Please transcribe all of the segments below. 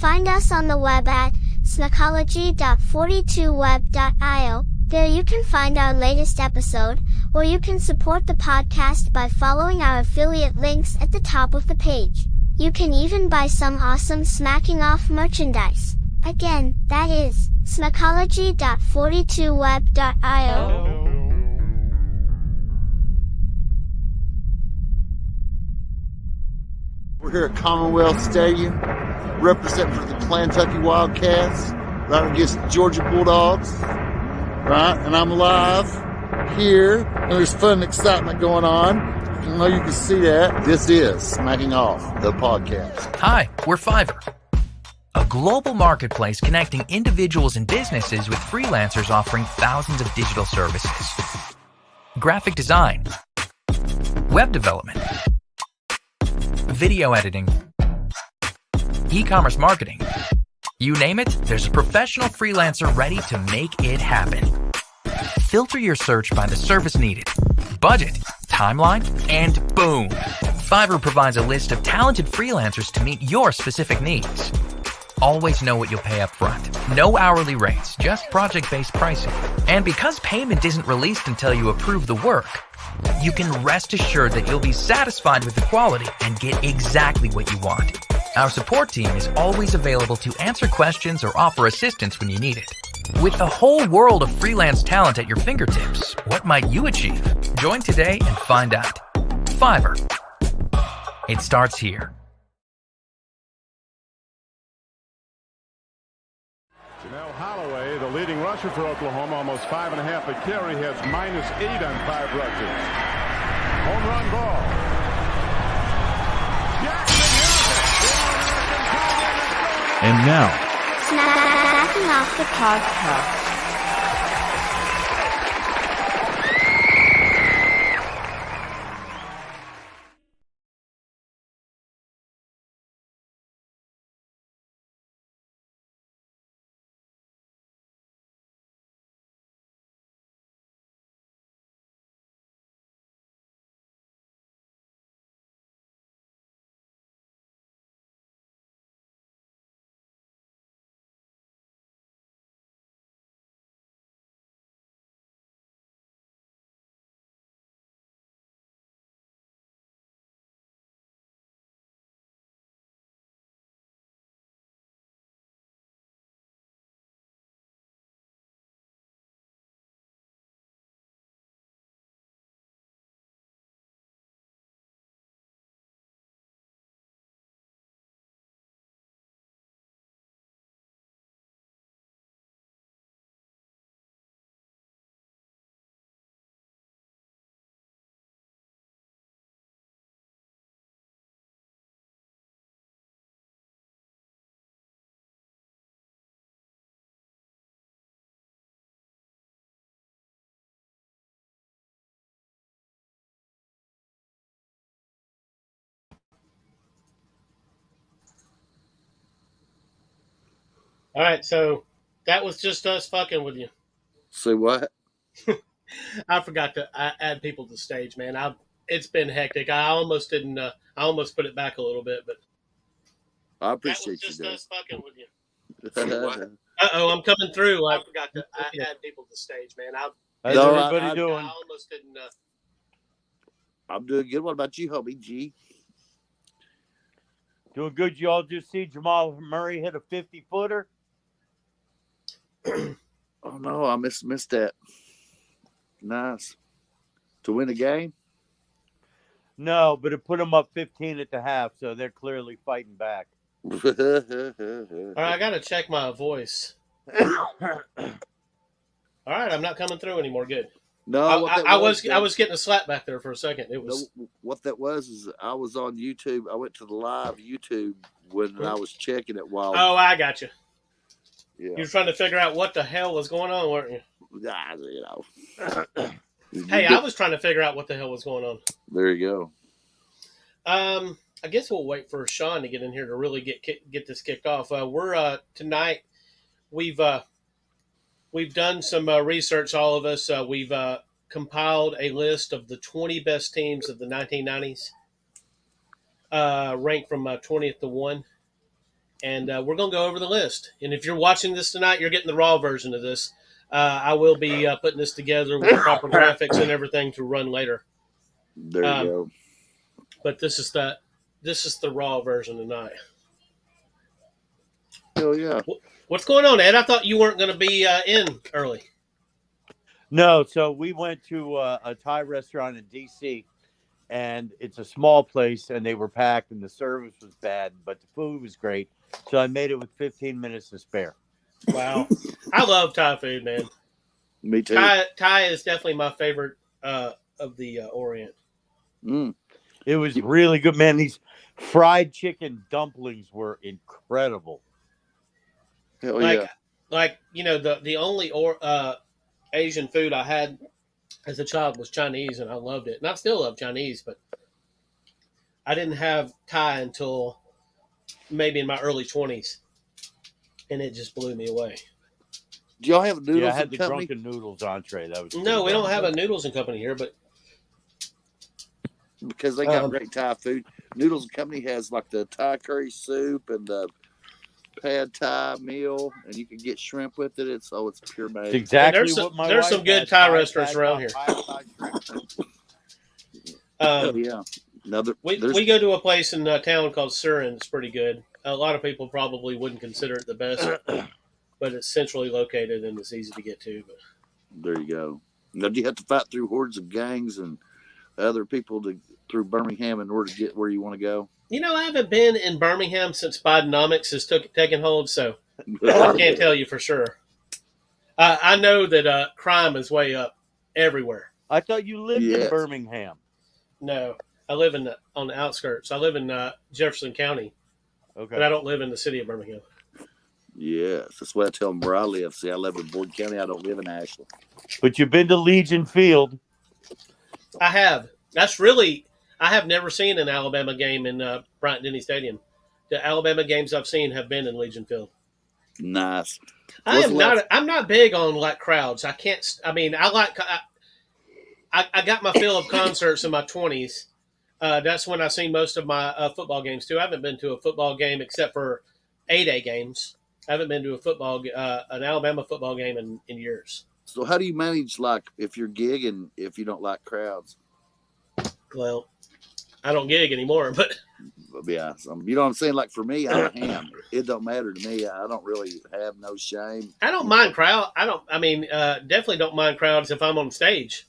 find us on the web at smakology.42web.io. There you can find our latest episode, or you can support the podcast by following our affiliate links at the top of the page. You can even buy some awesome Smacking Off merchandise. Again, that is smakology.42web.io. We're here at Commonwealth Stadium, representing for the Kentucky Wildcats, right against Georgia Bulldogs, right? And I'm live here, and there's fun and excitement going on. I know you can see that. This is Smacking Off, the podcast. Hi, we're Fiverr, a global marketplace connecting individuals and businesses with freelancers offering thousands of digital services. Graphic design, web development, video editing, e-commerce marketing. You name it, there's a professional freelancer ready to make it happen. Filter your search by the service needed, budget, timeline, and boom! Fiverr provides a list of talented freelancers to meet your specific needs. Always know what you'll pay up front. No hourly rates, just project-based pricing. And because payment isn't released until you approve the work, you can rest assured that you'll be satisfied with the quality and get exactly what you want. Our support team is always available to answer questions or offer assistance when you need it. With the whole world of freelance talent at your fingertips, what might you achieve? Join today and find out. Fiverr. It starts here. Janelle Holloway, the leading rusher for Oklahoma, almost 5.5 a carry, has -8 on 5 rushes. Home run ball. Jackson has it. And now, Smacking Off the podcast. All right, so that was just us fucking with you. Say what? I forgot to add people to the stage, man. It's been hectic. I almost didn't. I almost put it back a little bit, but I appreciate that was just you, us fucking with you. Dave. I'm coming through. I forgot to add people to the stage, man. how's No, everybody doing? I almost didn't. I'm doing good. What about you, homie G? Doing good. You all just see Jamal Murray hit a 50-footer? Oh, no, I missed that. Nice. To win a game? No, but it put them up 15 at the half, so they're clearly fighting back. All right, I gotta check my voice. All right, I'm not coming through anymore. Good. No, I was getting a slap back there for a second. It was what that was is I was on YouTube. I went to the live YouTube when I was checking it while. Oh, I got you. Yeah. You were trying to figure out what the hell was going on, weren't you? You know. Hey, I was trying to figure out what the hell was going on. There you go. I guess we'll wait for Sean to get in here to really get this kicked off. We're tonight. We've done some research. All of us. We've compiled a list of the 20 best teams of the 1990s, ranked from 20th to 1. and we're going to go over the list. And if you're watching this tonight, you're getting the raw version of this. I will be putting this together with the proper graphics and everything to run later. There you go. But this is the raw version tonight. Hell yeah. What's going on, Ed? I thought you weren't going to be in early. No, so we went to a Thai restaurant in D.C., and it's a small place, and they were packed, and the service was bad, but the food was great. So I made it with 15 minutes to spare. Wow. I love Thai food, man. Me too. Thai is definitely my favorite of the Orient. It was really good, man. These fried chicken dumplings were incredible. Hell yeah. Like the only Asian food I had as a child was Chinese, and I loved it. And I still love Chinese, but I didn't have Thai until maybe in my early 20s, and it just blew me away. Do y'all have noodles? Yeah, I had and the company? drunken noodles entree. That was No, we don't have a noodles and company here, but Because they got great Thai food. Noodles and Company has like the Thai curry soup and the pad Thai meal, and you can get shrimp with it. It's pure magic. It's exactly there's what my there's wife some good had. Thai restaurants around here. Oh yeah. We go to a place in town called Surin. It's pretty good. A lot of people probably wouldn't consider it the best, but it's centrally located and it's easy to get to. But there you go. Now, do you have to fight through hordes of gangs and other people through Birmingham in order to get where you want to go? I haven't been in Birmingham since Bidenomics has taken hold, so I can't tell you for sure. I know that crime is way up everywhere. I thought you lived in Birmingham. No, I live on the outskirts. I live in Jefferson County, but I don't live in the city of Birmingham. Yes, that's what I tell them where I live. See, I live in Boyd County. I don't live in Ashland. But you've been to Legion Field. I have. I have never seen an Alabama game in Bryant-Denny Stadium. The Alabama games I've seen have been in Legion Field. Nice. I'm not big on like crowds. I can't. I mean, I got my fill of concerts in my 20s. That's when I've seen most of my football games too. I haven't been to a football game except for 8A games. I haven't been to an Alabama football game in years. So how do you manage, like, if you're gigging, if you don't like crowds? Well, I don't gig anymore, but yeah, you know what I'm saying? Like, for me, I'm a ham. It don't matter to me. I don't really have no shame. I don't mind crowd. Definitely don't mind crowds if I'm on stage.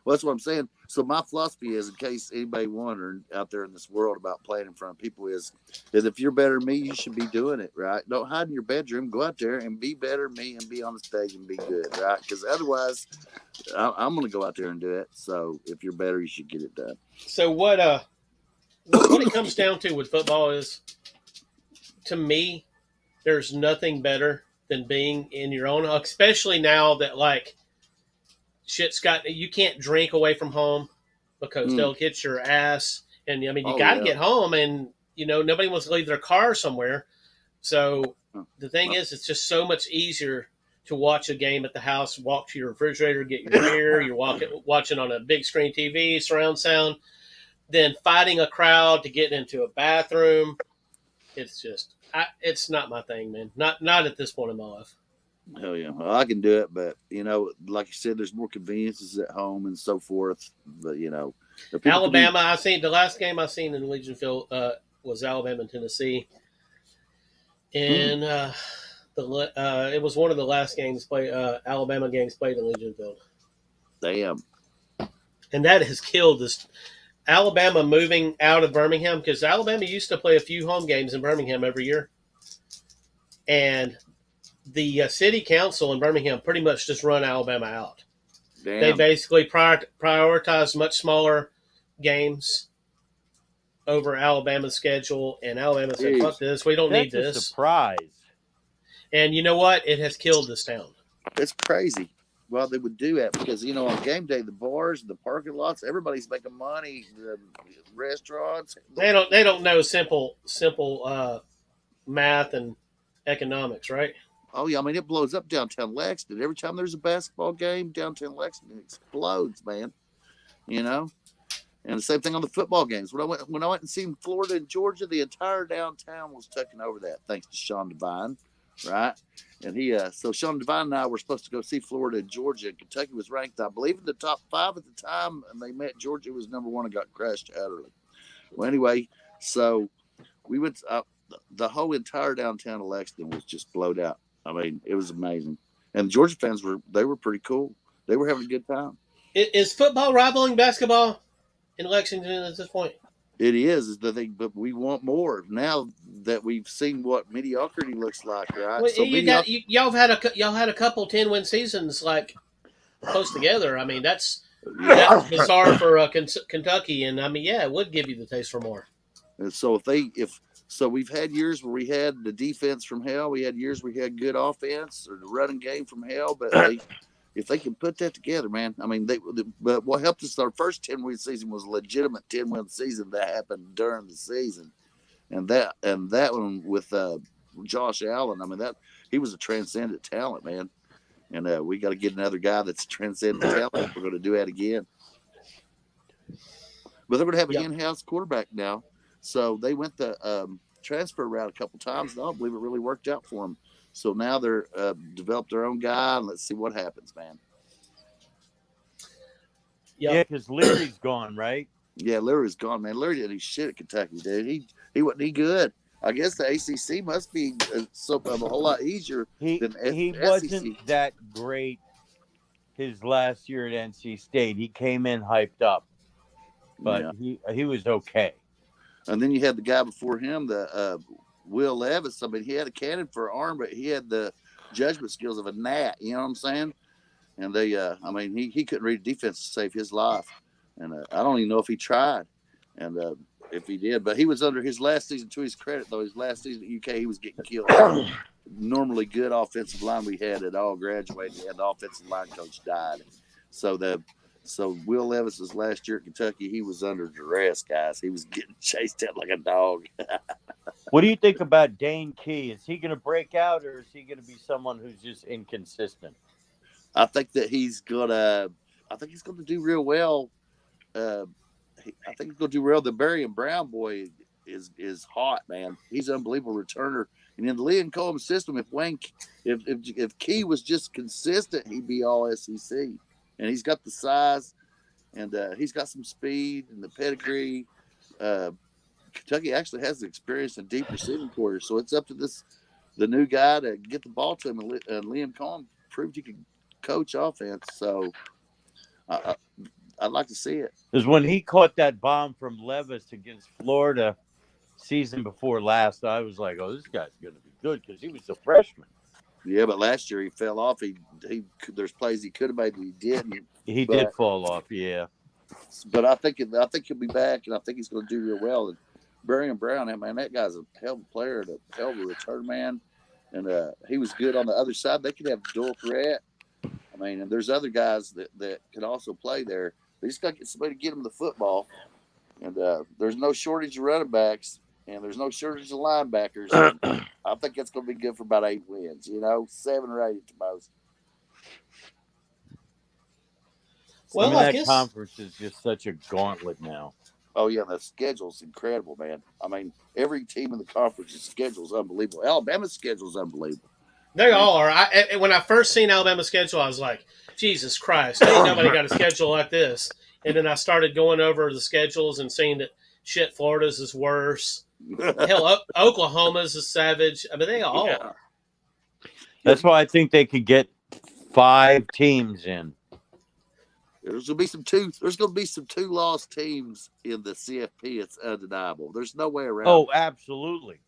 Well, that's what I'm saying. So my philosophy is, in case anybody wondering out there in this world about playing in front of people, is if you're better than me, you should be doing it, right? Don't hide in your bedroom. Go out there and be better than me and be on the stage and be good, right? Because otherwise, I'm going to go out there and do it. So if you're better, you should get it done. So what it comes down to with football is, to me, there's nothing better than being in your own, especially now that, like, you can't drink away from home because they'll hit your ass. And you got to get home, and nobody wants to leave their car somewhere. So the thing is, it's just so much easier to watch a game at the house, walk to your refrigerator, get your beer, you're watching on a big screen TV, surround sound, than fighting a crowd to get into a bathroom. It's just, it's not my thing, man. Not at this point in my life. Hell yeah. Well, I can do it, but, like you said, there's more conveniences at home and so forth. But, Alabama, the last game I seen in Legion Field was Alabama and Tennessee. And it was one of the last games Alabama games played in Legion Field. Damn. And that has killed this. Alabama moving out of Birmingham, because Alabama used to play a few home games in Birmingham every year. And the city council in Birmingham pretty much just run Alabama out. Damn. They basically prioritize much smaller games over Alabama's schedule, and Alabama said, "Fuck this, we don't need this." That's a surprise. And you know what? It has killed this town. It's crazy. Well, they would do that because, on game day, the bars, the parking lots, everybody's making money. The restaurants. They don't know simple math and economics, right? Oh, yeah. It blows up downtown Lexington. Every time there's a basketball game, downtown Lexington explodes, man. And the same thing on the football games. When I went and seen Florida and Georgia, the entire downtown was taking over that, thanks to Sean Devine, right? And so Sean Devine and I were supposed to go see Florida and Georgia. And Kentucky was ranked, I believe, in the top 5 at the time, and they met Georgia was number 1 and got crushed utterly. Well, anyway, so we went. The whole entire downtown of Lexington was just blowed out. I mean, it was amazing, and the Georgia fans were pretty cool. They were having a good time. Is football rivaling basketball in Lexington at this point? It is the thing, but we want more now that we've seen what mediocrity looks like, right? Well, So y'all had a couple 10-win seasons like close together. I mean, that's bizarre for Kentucky, and I mean, yeah, it would give you the taste for more. And so so we've had years where we had the defense from hell. We had years where we had good offense or the running game from hell. But if they can put that together, man, I mean, but what helped us our first 10-win season was a legitimate 10-win season that happened during the season, and that one with Josh Allen. I mean, he was a transcendent talent, man, and we got to get another guy that's transcendent talent. We're going to do that again. But they're going to have an in-house quarterback now. So they went the transfer route a couple times, and I don't believe it really worked out for them. So now they're developed their own guy, and let's see what happens, man. Yeah, because Leary's gone, right? Yeah, Leary's gone, man. Leary didn't do shit at Kentucky, dude. He wasn't any good. I guess the ACC must be a whole lot easier than he SEC. wasn't that great his last year at NC State. He came in hyped up, but he was okay. And then you had the guy before him, the Will Levis. I mean, he had a cannon for an arm, but he had the judgment skills of a gnat. You know what I'm saying? And I mean, he couldn't read defense to save his life. And I don't even know if he tried, and if he did. But he was under his last season. To his credit, though, his last season at UK, he was getting killed. Normally good offensive line we had all graduated, and the offensive line coach died. So Will Levis's last year at Kentucky, he was under duress, guys. He was getting chased out like a dog. What do you think about Dane Key? Is he going to break out, or is he going to be someone who's just inconsistent? I think that he's going to do real well. I think he's going to do real. The Barry and Brown boy is hot, man. He's an unbelievable returner. And in the Liam Cohen system, if Key was just consistent, he'd be all SEC. And he's got the size, and he's got some speed and the pedigree. Kentucky actually has the experience in deep receiving quarters, so it's up to the new guy to get the ball to him. And Liam Cohen proved he could coach offense, so I'd like to see it. Because when he caught that bomb from Levis against Florida season before last, I was like, oh, this guy's going to be good because he was a freshman. Yeah, but last year he fell off. There's plays he could have made, but he didn't. He did fall off, yeah. But I think he'll be back, and I think he's going to do real well. And Barry and Brown, man, that guy's a hell of a player, and a hell of a return man, and he was good on the other side. They could have dual threat. I mean, and there's other guys that can also play there. They just got to get somebody to get them the football, and there's no shortage of running backs. And there's no shortage of linebackers. I think that's going to be good for about 8 wins, 7 or 8 at the most. Well, I mean, that conference is just such a gauntlet now. Oh, yeah, the schedule's incredible, man. I mean, every team in the conference's schedule is unbelievable. Alabama's schedule is unbelievable. They all are. When I first seen Alabama's schedule, I was like, Jesus Christ, ain't nobody got a schedule like this. And then I started going over the schedules and seeing that, shit, Florida's is worse. Hell, Oklahoma's is savage. I mean, they all are. That's why I think they could get 5 teams in. There's going to be some 2 lost teams in the CFP. It's undeniable. There's no way around. Oh, absolutely.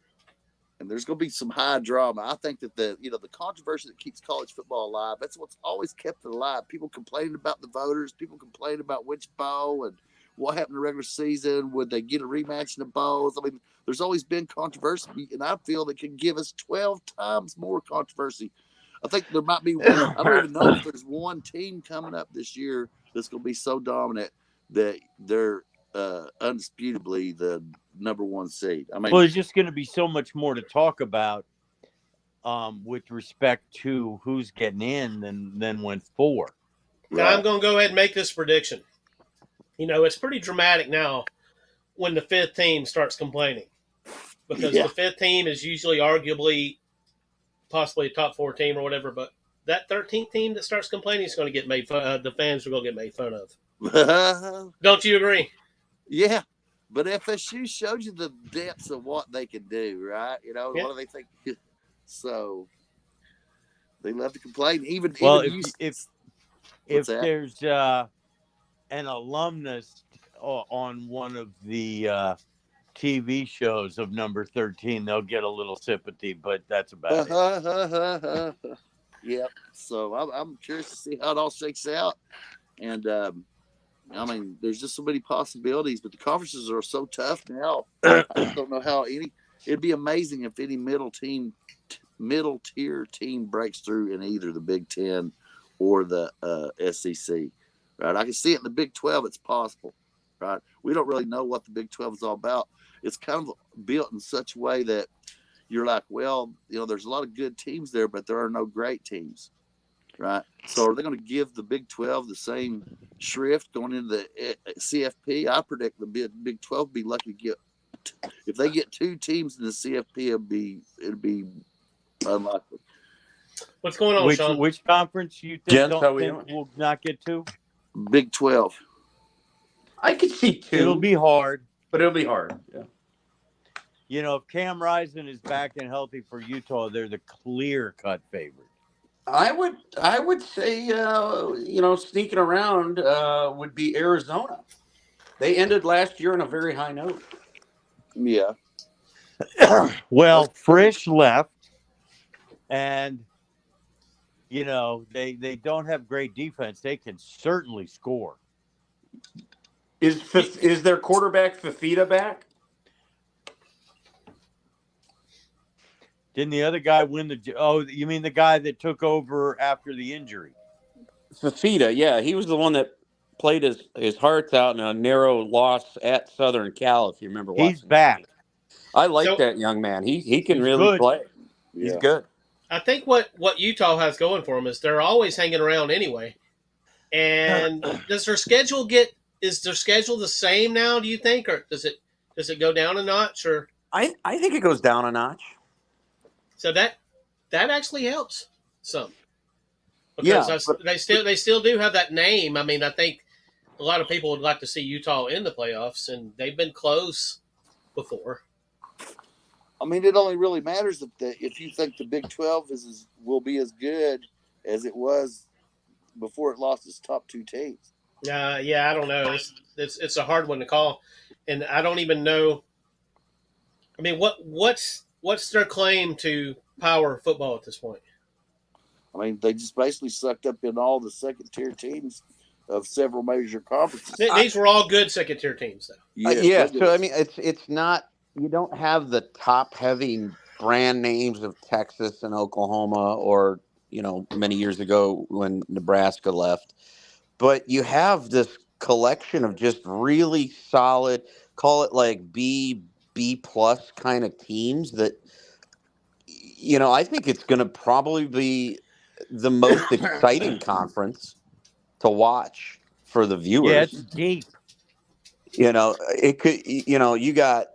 And there's going to be some high drama. I think that the controversy that keeps college football alive, that's what's always kept it alive. People complaining about the voters. People complaining about which bowl and what happened in the regular season. Would they get a rematch in the bowls? I mean, there's always been controversy, and I feel that can give us 12 times more controversy. I think there might be one. I don't even know if there's one team coming up this year that's going to be so dominant that they're undisputably the number 1 seed. I mean, well, there's just going to be so much more to talk about with respect to who's getting in than went 4. Now, I'm going to go ahead and make this prediction. It's pretty dramatic now when the fifth team starts complaining, because Yeah. the fifth team is usually arguably possibly a top 4 team or whatever, but that 13th team that starts complaining is going to get made fun. The fans are going to get made fun of. Don't you agree? Yeah. But FSU showed you the depths of what they can do, right? Yeah. What do they think? So they love to complain. Even if there's an alumnus on one of the TV shows of number 13, they'll get a little sympathy, but that's about it. Yep. So I'm curious to see how it all shakes out. And there's just so many possibilities, but the conferences are so tough now. I just don't know how it'd be amazing if any middle tier team breaks through in either the Big Ten or the SEC. Right? I can see it in the Big 12. It's possible. Right? We don't really know what the Big 12 is all about. It's kind of built in such a way that you're like, well, there's a lot of good teams there, but there are no great teams. Right. So are they going to give the Big 12 the same shrift going into the CFP? I predict the Big 12 will be lucky to get, if they get 2 teams in the CFP, it'd be unlikely. What's going on, Sean? Which conference you think will not get 2? Big 12. I could see 2. It'll be hard. But it'll be hard. Yeah. If Cam Rising is back and healthy for Utah, they're the clear-cut favorite. I would say, sneaking around would be Arizona. They ended last year on a very high note. Yeah. Well, Frisch left, and they don't have great defense. They can certainly score. Is their quarterback Fafita back? Didn't the other guy win the? Oh, you mean the guy that took over after the injury? Fafita, yeah, he was the one that played his hearts out in a narrow loss at Southern Cal. If you remember watching, he's back. I like that young man. He can really good. play. Yeah. He's good. I think what Utah has going for them is they're always hanging around anyway. And is their schedule the same now? Do you think, or does it go down a notch? Or I think it goes down a notch. So that actually helps some. Because they still do have that name. I mean, I think a lot of people would like to see Utah in the playoffs, and they've been close before. I mean, it only really matters if you think the Big 12 will be as good as it was before it lost its top 2 teams. Yeah, I don't know. It's a hard one to call, and I don't even know. I mean, what's their claim to power football at this point? I mean, they just basically sucked up in all the second-tier teams of several major conferences. These were all good second-tier teams, though. Yeah. So I mean, it's not. You don't have the top-heavy brand names of Texas and Oklahoma, or many years ago when Nebraska left, but you have this collection of just really solid, call it like B plus kind of teams that. I think it's going to probably be the most exciting conference to watch for the viewers. Yeah, it's deep. It could. You got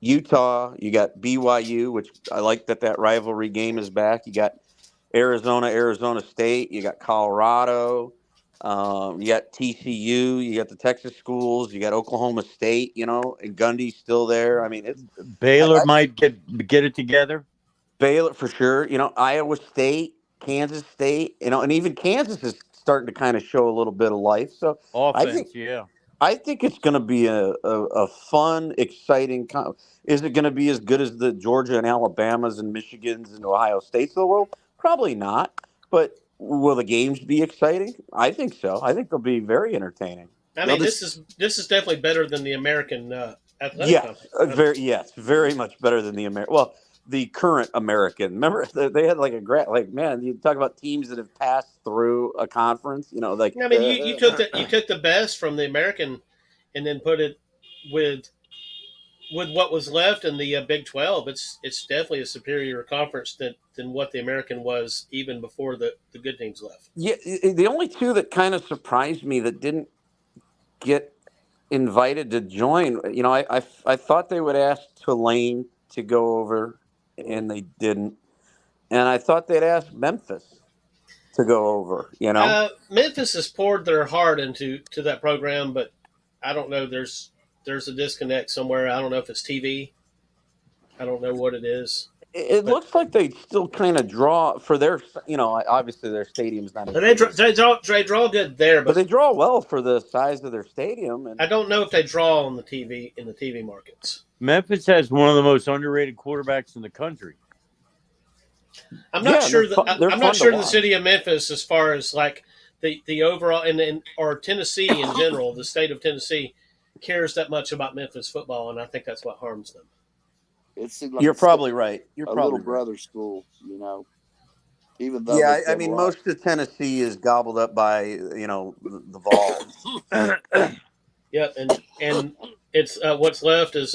Utah, you got BYU, which I like that rivalry game is back. You got Arizona State, you got Colorado, you got TCU, you got the Texas schools, you got Oklahoma State, and Gundy's still there. I mean, Baylor might get it together. Baylor for sure. Iowa State, Kansas State, and even Kansas is starting to kind of show a little bit of life. So offense, I think it's going to be a fun, exciting. Is it going to be as good as the Georgia and Alabamas and Michigans and Ohio States of the world? Probably not. But will the games be exciting? I think so. I think they'll be very entertaining. I mean, this is definitely better than the American athletic conference. Very much better than the American. Well, the current American. Remember, they had like man. You talk about teams that have passed through a conference. I mean, you took the best from the American, and then put it with what was left in the Big 12. It's definitely a superior conference than what the American was even before the good teams left. Yeah, the only two that kind of surprised me that didn't get invited to join. You know, I thought they would ask Tulane to go over, and they didn't. And I thought they'd ask Memphis to go over. You know, Memphis has poured their heart into that program, but I don't know. There's a disconnect somewhere. I don't know if it's TV. I don't know what it is. it But looks like they still kind of draw for their. You know, obviously their stadium's not as they big as, draw good there, but but they draw well for the size of their stadium. And I don't know if they draw on the TV in the TV markets. Memphis has one of the most underrated quarterbacks in the country. I'm not sure that they're I'm fun not to sure the watch. city of Memphis as far as like the overall and or Tennessee in general, the state of Tennessee cares that much about Memphis football, and I think that's what harms them. It seemed like You're it's probably right. You're a probably little right. brother school, you know. Even though Yeah, they've I done mean, a lot. most of Tennessee is gobbled up by the Vols. Yep, and it's what's left is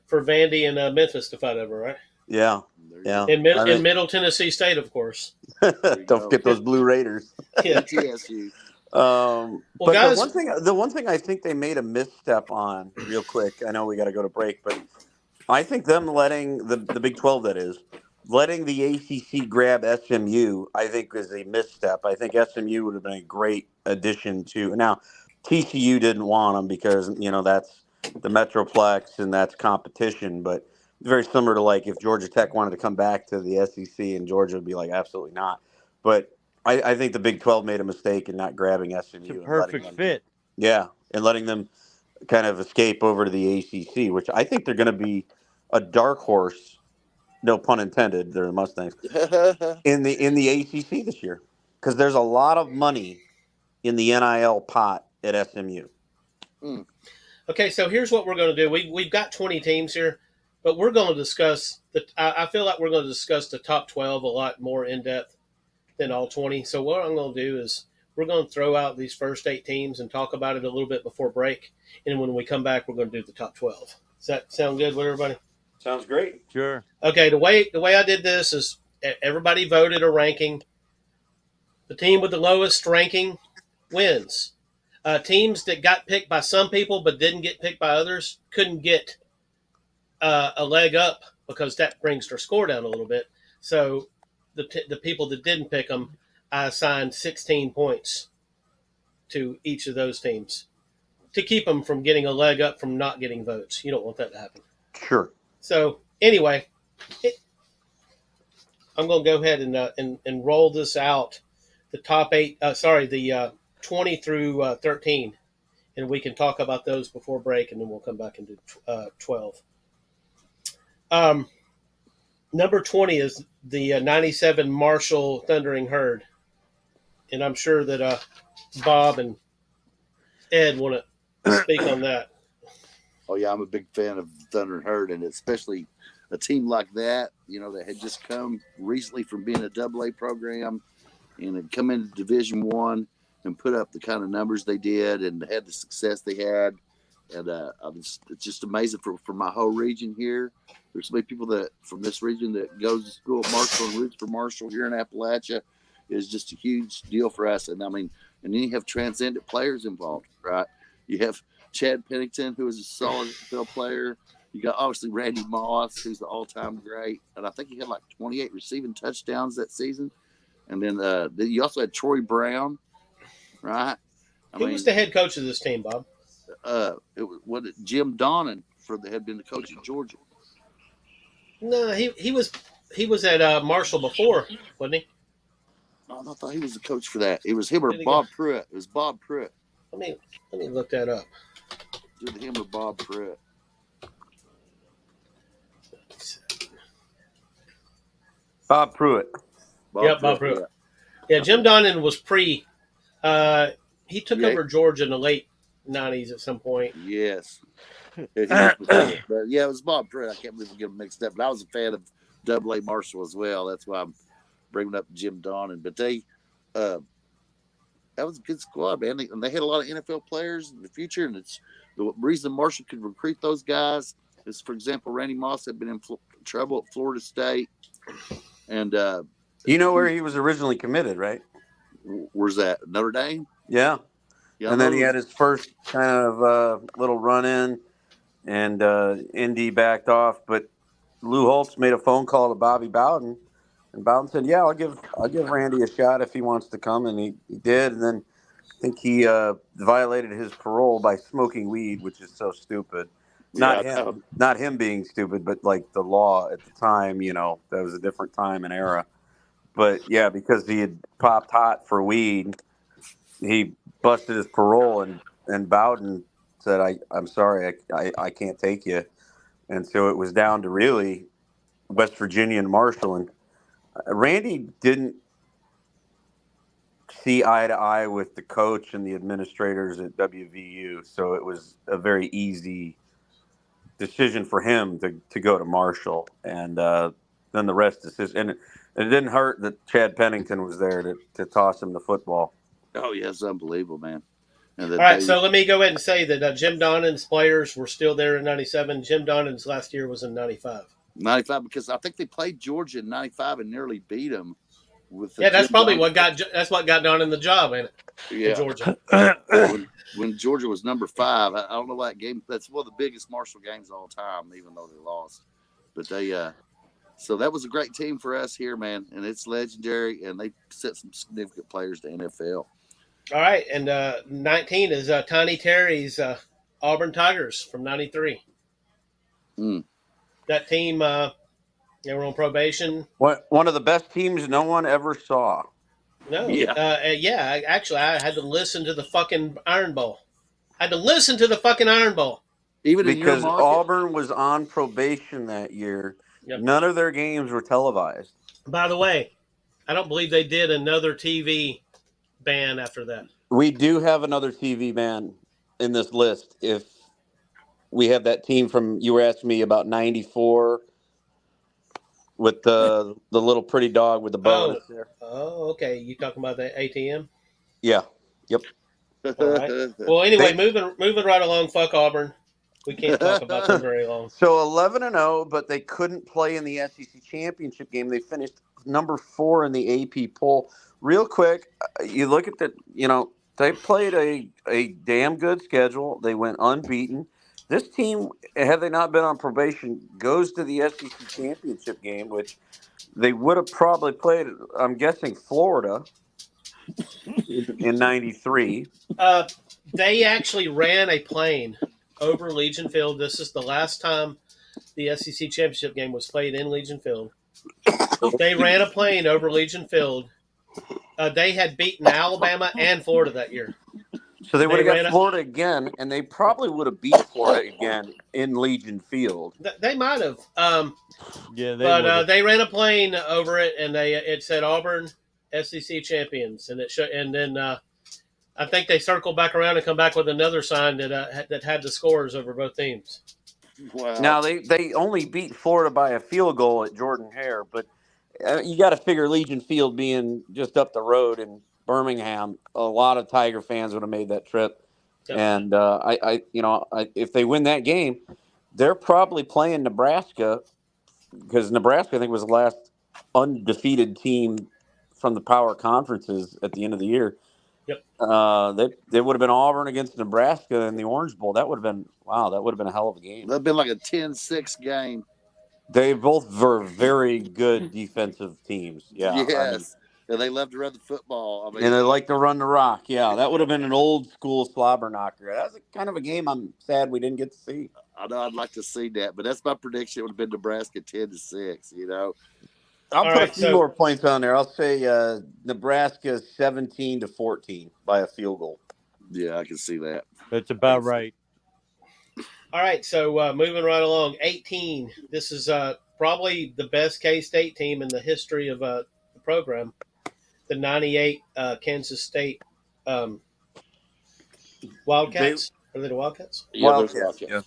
for Vandy and Memphis to fight over, right? Yeah, There you yeah. go. In Middle Tennessee State, of course. you Don't go. forget those Blue Raiders. Yeah. TSU. Well, But guys, the one thing I think they made a misstep on, real quick. I know we got to go to break, but I think them letting the Big 12, that is, letting the ACC grab SMU, I think is a misstep. I think SMU would have been a great addition to. Now, TCU didn't want them because that's the Metroplex and that's competition, but very similar to like if Georgia Tech wanted to come back to the SEC and Georgia would be like absolutely not. But I think the Big 12 made a mistake in not grabbing SMU It's a and letting perfect them, fit. yeah, and letting them kind of escape over to the ACC, which I think they're going to be a dark horse, no pun intended. They're the Mustangs in the ACC this year because there's a lot of money in the NIL pot at SMU. okay, so here's what we're going to do. We've got 20 teams here, but we're going to discuss I feel like we're going to discuss the top 12 a lot more in depth than all 20. So what I'm going to do is we're going to throw out these first 8 teams and talk about it a little bit before break, and when we come back, we're going to do the top 12. Does that sound good with everybody? Sounds great. Sure. Okay, the way I did this is everybody voted a ranking. The team with the lowest ranking wins. Teams that got picked by some people but didn't get picked by others couldn't get a leg up because that brings their score down a little bit. So the people that didn't pick them, I assigned 16 points to each of those teams to keep them from getting a leg up from not getting votes. You don't want that to happen. Sure. So anyway, I'm going to go ahead and roll this out. The top 8, the 20 through 13, and we can talk about those before break, and then we'll come back and do 12. Number 20 is the 97 Marshall Thundering Herd, and I'm sure that Bob and Ed want to speak on that. Oh yeah, I'm a big fan of Thunder and Herd, and especially a team like that, that had just come recently from being a AA program and had come into Division I and put up the kind of numbers they did and had the success they had. And it's just amazing for my whole region here. There's so many people that from this region that goes to school at Marshall and roots for Marshall here in Appalachia is just a huge deal for us. And I mean, and then you have transcendent players involved, right? You have Chad Pennington, who is a solid field player. You got obviously Randy Moss, who's the all-time great, and I think he had like 28 receiving touchdowns that season. And then you also had Troy Brown, right? Who was the head coach of this team, Bob? Jim Donnan had been the coach at Georgia. No, he was at Marshall before, wasn't he? No, I thought he was the coach for that. It was him or Bob Pruitt. It was Bob Pruitt. Let me look that up. It was him or Bob Pruitt. Bob Pruitt. Bob Pruitt. Yeah, Jim Donnan was pre. He took over Georgia in the late 90s at some point. Yes. But yeah, it was Bob Pruitt. I can't believe we get them mixed up. But I was a fan of AA Marshall as well. That's why I'm bringing up Jim Donnan. But that was a good squad, man. And they had a lot of NFL players in the future. And it's the reason Marshall could recruit those guys is, for example, Randy Moss had been in trouble at Florida State. And you know where he was originally committed, right? Where's that? Notre Dame? Yeah. Yeah, And then he had his first kind of little run in, and Indy backed off. But Lou Holtz made a phone call to Bobby Bowden, and Bowden said, "Yeah, I'll give Randy a shot if he wants to come," and he did. And then I think he violated his parole by smoking weed, which is so stupid. Yeah, I know. Not him being stupid, but like the law at the time. That was a different time and era. But yeah, because he had popped hot for weed, he busted his parole, and Bowden said, I'm sorry, I can't take you. And so it was down to really West Virginia and Marshall. And Randy didn't see eye to eye with the coach and the administrators at WVU, so it was a very easy decision for him to go to Marshall. And then the rest is his. And it didn't hurt that Chad Pennington was there to toss him the football. Oh yeah, it's unbelievable, man. And All right, so let me go ahead and say that Jim Donovan's players were still there in '97. Jim Donovan's last year was in '95. 95, because I think they played Georgia in 95 and nearly beat them. That's probably what got Donovan the job, ain't it? Yeah, Georgia. when Georgia was number 5, I don't know that game. That's one of the biggest Marshall games of all time, even though they lost. But so that was a great team for us here, man, and it's legendary. And they sent some significant players to NFL. All right, and 19 is Tiny Terry's Auburn Tigers from '93. That team, they were on probation. One of the best teams no one ever saw. No, actually, I had to listen to the fucking Iron Bowl. Even because Auburn was on probation that year. Yep. None of their games were televised. By the way, I don't believe they did another TV ban after that. We do have another TV ban in this list. If we have that team from, you were asking me about '94 with the little pretty dog with the bow. Oh, okay. You talking about the ATM? Yeah. Yep. All right. Well, anyway, moving right along. Fuck Auburn. We can't talk about them very long. So 11-0, but they couldn't play in the SEC championship game. They finished number 4 in the AP poll. Real quick, you look at they played a damn good schedule. They went unbeaten. This team, had they not been on probation, goes to the SEC championship game, which they would have probably played, I'm guessing, Florida in '93. They actually ran a plane over Legion Field. This is the last time the SEC championship game was played in Legion Field. They ran a plane over Legion Field. They had beaten Alabama and Florida that year. So they would have got Florida again, and they probably would have beat Florida again in Legion Field. They might have. They ran a plane over it, and it said Auburn SEC champions, and then I think they circled back around and come back with another sign that had the scores over both teams. Wow. Now they only beat Florida by a field goal at Jordan Hare, but you got to figure Legion Field being just up the road in Birmingham, a lot of Tiger fans would have made that trip. Yep. And if they win that game, they're probably playing Nebraska, because Nebraska, I think, was the last undefeated team from the power conferences at the end of the year. Yep. They would have been Auburn against Nebraska in the Orange Bowl. That would have been a hell of a game. That'd been like a 10-6 game. They both were very good defensive teams. Yeah. Yes. And they love to run the football. And they like to run the rock. Yeah, that would have been an old school slobber knocker. That's kind of a game I'm sad we didn't get to see. I know I'd like to see that, but that's my prediction. It would have been Nebraska 10-6. I'll put a few more points on there. I'll say Nebraska 17-14 by a field goal. Yeah, I can see that. That's about right. All right, so moving right along, 18. This is probably the best K-State team in the history of the program. The '98 Kansas State Wildcats. Are they the Wildcats? Yeah, Wildcats. Yeah.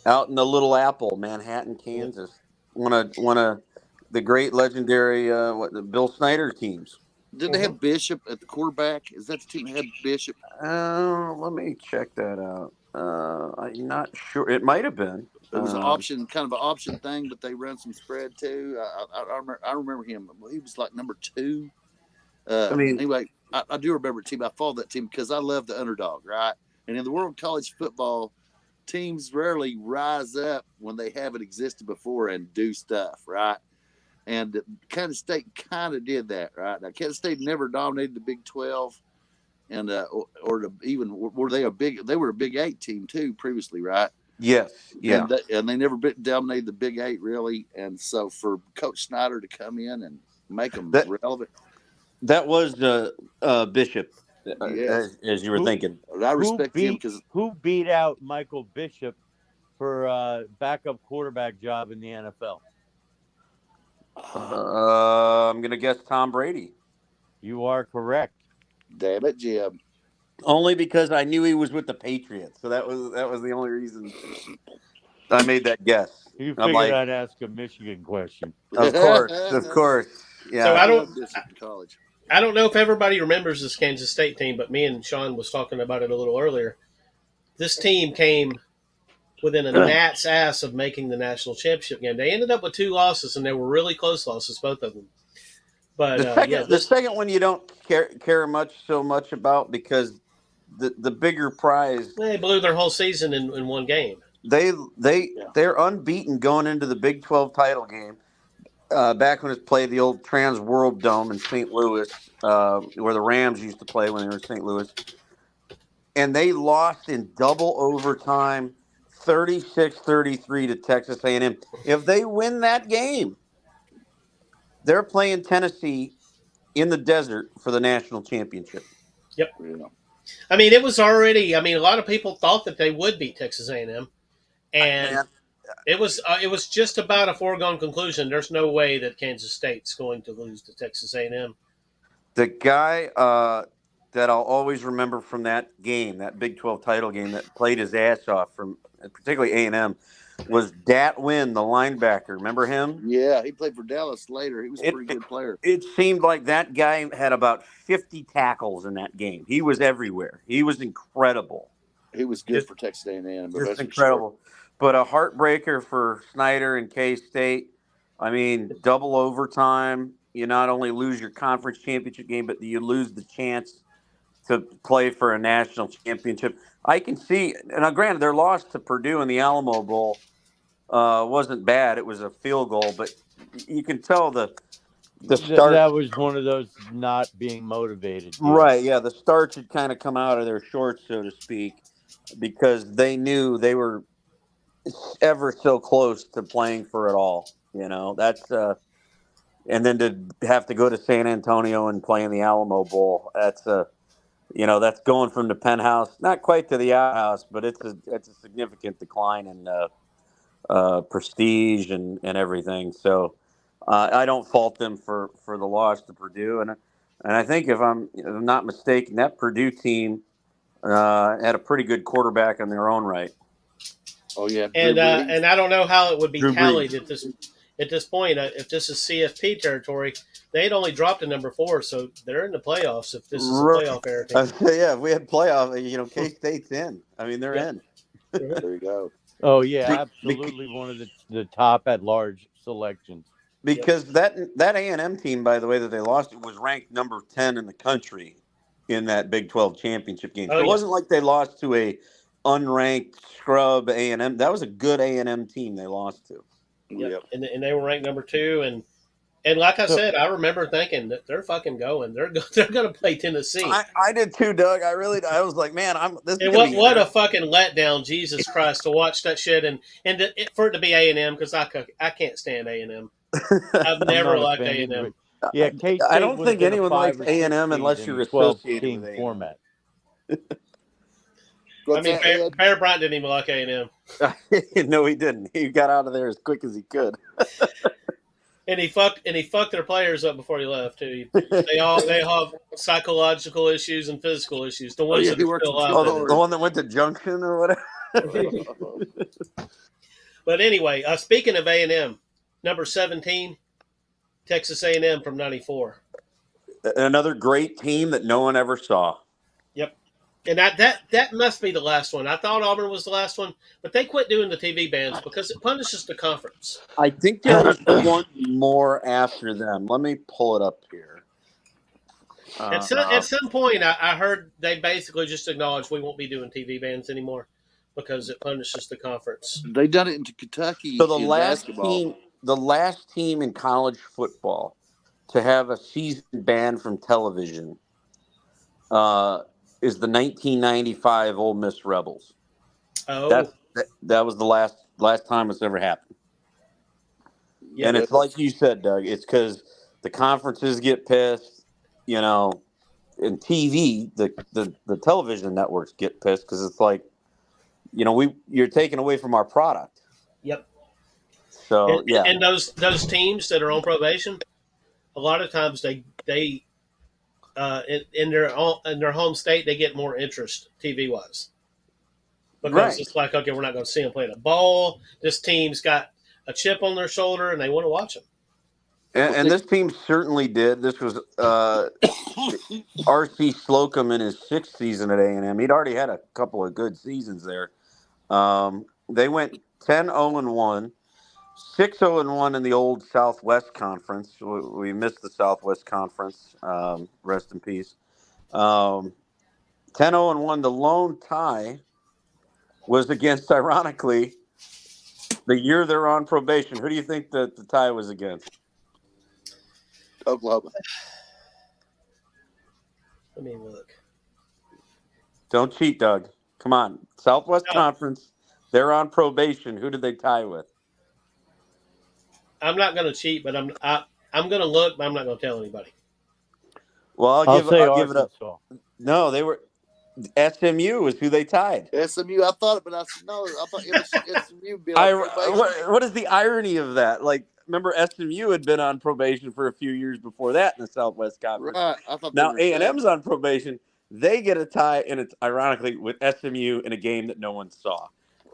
Out in the Little Apple, Manhattan, Kansas. Yeah. One of the great legendary the Bill Snyder teams. Didn't they have Bishop at the quarterback? Is that the team that had Bishop? Let me check that out. I'm not sure. It might have been. It was an option, kind of an option thing, but they run some spread too. I remember him. He was like number 2. Anyway, I do remember a team. I followed that team because I love the underdog, right? And in the world of college football, teams rarely rise up when they haven't existed before and do stuff, right? And Kansas State kind of did that, right? Now, Kansas State never dominated the Big 12, and even were they a big? They were a Big 8 team too previously, right? Yes, yeah. And they never dominated the Big 8 really. And so for Coach Snyder to come in and make them relevant, that was Bishop, yes. as you were thinking. I respect him because who beat out Michael Bishop for backup quarterback job in the NFL? I'm gonna guess Tom Brady. You are correct. Damn it, Jim. Only because I knew he was with the Patriots, so that was the only reason I made that guess. You figured I'd ask a Michigan question. Of course. Yeah. So I love this in college. I don't know if everybody remembers this Kansas State team, but me and Sean was talking about it a little earlier. This team came within a gnat's ass of making the national championship game. They ended up with 2 losses, and they were really close losses, both of them. But the second one you don't care so much about because the bigger prize. They blew their whole season in one game. They're unbeaten going into the Big 12 title game. Back when it played the old Trans World Dome in St. Louis, where the Rams used to play when they were in St. Louis. And they lost in double overtime, 36-33 to Texas A&M. If they win that game, they're playing Tennessee in the desert for the national championship. Yep. Yeah. I mean, it was already. I mean, a lot of people thought that they would beat Texas A&M, and it was just about a foregone conclusion. There's no way that Kansas State's going to lose to Texas A&M. The guy that I'll always remember from that game, that Big 12 title game, that played his ass off from particularly A&M, was Dat Wynn, the linebacker. Remember him? Yeah, he played for Dallas later. He was a pretty good player. It seemed like that guy had about 50 tackles in that game. He was everywhere. He was incredible. He was good for Texas A&M. Just incredible. Sure. But a heartbreaker for Snyder and K-State. I mean, double overtime. You not only lose your conference championship game, but you lose the chance to play for a national championship. I can see, and granted, their loss to Purdue in the Alamo Bowl wasn't bad. It was a field goal, but you can tell the start. That was one of those not being motivated. Right, yeah. The starch had kind of come out of their shorts, so to speak, because they knew they were ever so close to playing for it all. You know, that's and then to have to go to San Antonio and play in the Alamo Bowl, that's that's going from the penthouse, not quite to the outhouse, but it's a significant decline in prestige and everything. So I don't fault them for the loss to Purdue, and I think if I'm not mistaken, that Purdue team had a pretty good quarterback in their own right. Oh yeah, and I don't know how it would be tallied at this point. If this is CFP territory, they'd only dropped to number 4, so they're in the playoffs. If this is a playoff era team, yeah, if we had playoff, K-State's in. I mean, they're in. There you go. Oh yeah, absolutely one of the top at large selections. Because that A&M team, by the way, that they lost, was ranked number 10 in the country in that Big 12 championship game. So it wasn't like they lost to a unranked scrub A&M. That was a good A&M team they lost to. Yep. And they were ranked number 2, and like I said, I remember thinking that they're fucking going. They're going to play Tennessee. I did too, Doug. I was like, man, what a fucking letdown, Jesus Christ, to watch that shit and for it to be A&M, because I can't stand A&M. I've never liked A&M. Yeah, I don't think anyone likes A&M unless you're associated with format. I mean, Bear Bryant didn't even like A&M. No, he didn't. He got out of there as quick as he could. And he fucked their players up before he left too. They all have psychological issues and physical issues. The ones that are still out there. The one that went to Junction or whatever. But anyway, speaking of A&M, number 17, Texas A&M from '94. Another great team that no one ever saw. Yep. And that must be the last one. I thought Auburn was the last one, but they quit doing the TV bans because it punishes the conference. I think there was one more after them. Let me pull it up here. At some point, I heard they basically just acknowledged we won't be doing TV bans anymore because it punishes the conference. They done it in Kentucky So the in last basketball. team in college football to have a season ban from television is the 1995 Ole Miss Rebels. Oh, That was the last time it's ever happened. yeah. And it's like you said, Doug. It's because the conferences get pissed, and TV, the television networks get pissed because it's like, you're taking away from our product. Yep. So and those teams that are on probation, a lot of times they in their home state they get more interest TV wise because Right. it's like, okay, we're not going to see them playing a ball. This team's got a chip on their shoulder and they want to watch them. And this team certainly did. This was R.C. Slocum in his 6th season at A&M. He'd already had a couple of good seasons there. They went 10-0-1, 6-0-1 in the old Southwest Conference. We missed the Southwest Conference. Rest in peace. 10-0-1. The lone tie was against, ironically, the year they're on probation. Who do you think that the tie was against? Oklahoma. Let me look. Don't cheat, Doug. Come on. Southwest Conference. They're on probation. Who did they tie with? I'm not going to cheat, but I'm going to look, but I'm not going to tell anybody. Well, I'll say give it up. Arkansas. No, they were SMU was who they tied. SMU. I thought it, but I said no. I thought it was SMU being on probation. What is the irony of that? Like, remember SMU had been on probation for a few years before that in the Southwest Conference. Right. I thought now A&M's on probation. They get a tie, and it's ironically with SMU in a game that no one saw.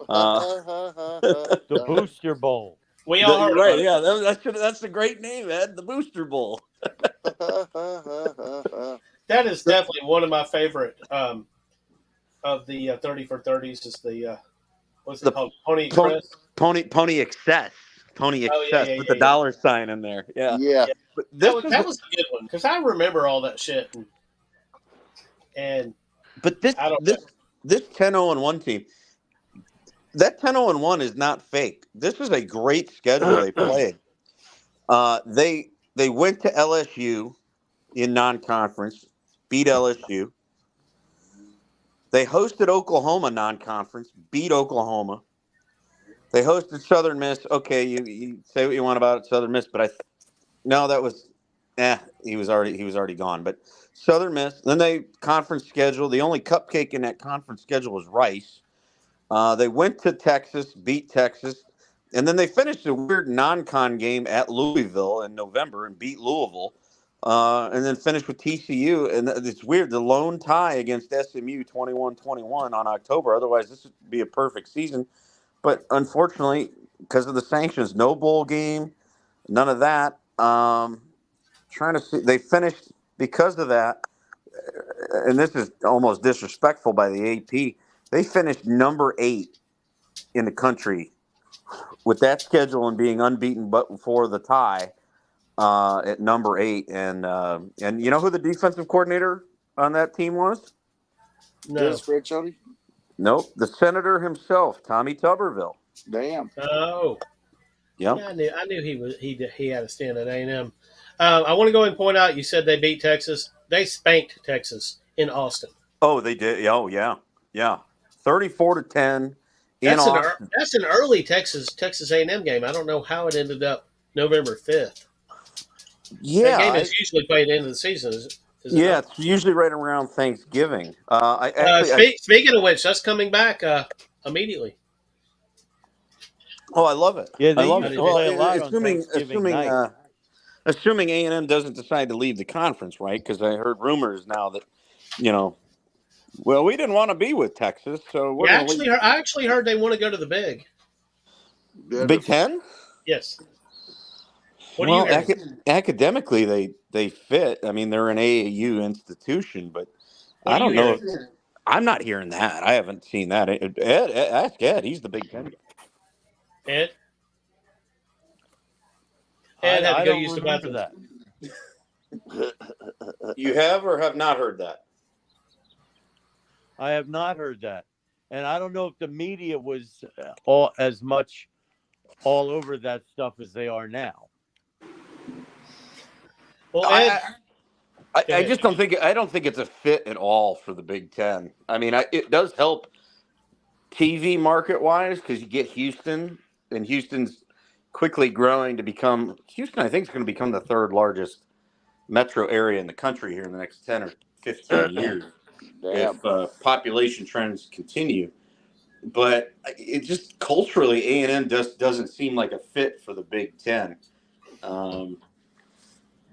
The Booster Bowl. We all heard right? about it. Yeah, that's a great name, Ed. The Booster Bowl. That is definitely one of my favorite of the 30 for 30s. Is the what's it called? Pony Express. Pony Excess. Pony Excess with the dollar sign in there. Yeah. Yeah. But that was a good one because I remember all that shit. And but this 10-0-1 team, that 10-0-1 is not fake. This is a great schedule they played. They went to LSU in non-conference, beat LSU. They hosted Oklahoma non-conference, beat Oklahoma. They hosted Southern Miss. Okay, you say what you want about it, Southern Miss, but that was he was already gone. But Southern Miss. Then they conference schedule. The only cupcake in that conference schedule was Rice. They went to Texas, beat Texas, and then they finished a weird non-con game at Louisville in November and beat Louisville. And then finished with TCU. And it's weird. The lone tie against SMU 21-21 on October. Otherwise, this would be a perfect season. But unfortunately, because of the sanctions, no bowl game, none of that. Trying to see. They finished because of that. And this is almost disrespectful by the AP. They finished number 8 in the country with that schedule and being unbeaten but for the tie. At number 8, and you know who the defensive coordinator on that team was? No, Fred Chody? Nope, the senator himself, Tommy Tuberville. Damn. Oh, yep. Yeah, I knew he had a stand at A&M. I want to go and point out. You said they beat Texas. They spanked Texas in Austin. Oh, they did. Oh, yeah. 34-10 in Austin. That's an early Texas A&M game. I don't know how it ended up November 5th. Yeah, that game is usually played at the end of the season. Is it's usually right around Thanksgiving. Speaking of which, that's coming back immediately. Oh, I love it. Yeah, I love it. it. Well, assuming A&M doesn't decide to leave the conference, right? Because I heard rumors now that, well, we didn't want to be with Texas, so we're going to leave. I actually heard they want to go to the Big. Big Ten? Yes. Academically, they fit. I mean, they're an AAU institution, but I don't know. I'm not hearing that. I haven't seen that. Ed, ask Ed. He's the Big Ten guy. Ed had to go use the bathroom. That. You have or have not heard that? I have not heard that, and I don't know if the media was all as much all over that stuff as they are now. Well, Ed, I just don't think it's a fit at all for the Big Ten. I mean, it does help TV market wise because you get Houston, and Houston's quickly growing to become Houston. I think is going to become the third largest metro area in the country here in the next 10 or 15 years Yeah. if population trends continue. But it just culturally, A&M just doesn't seem like a fit for the Big Ten.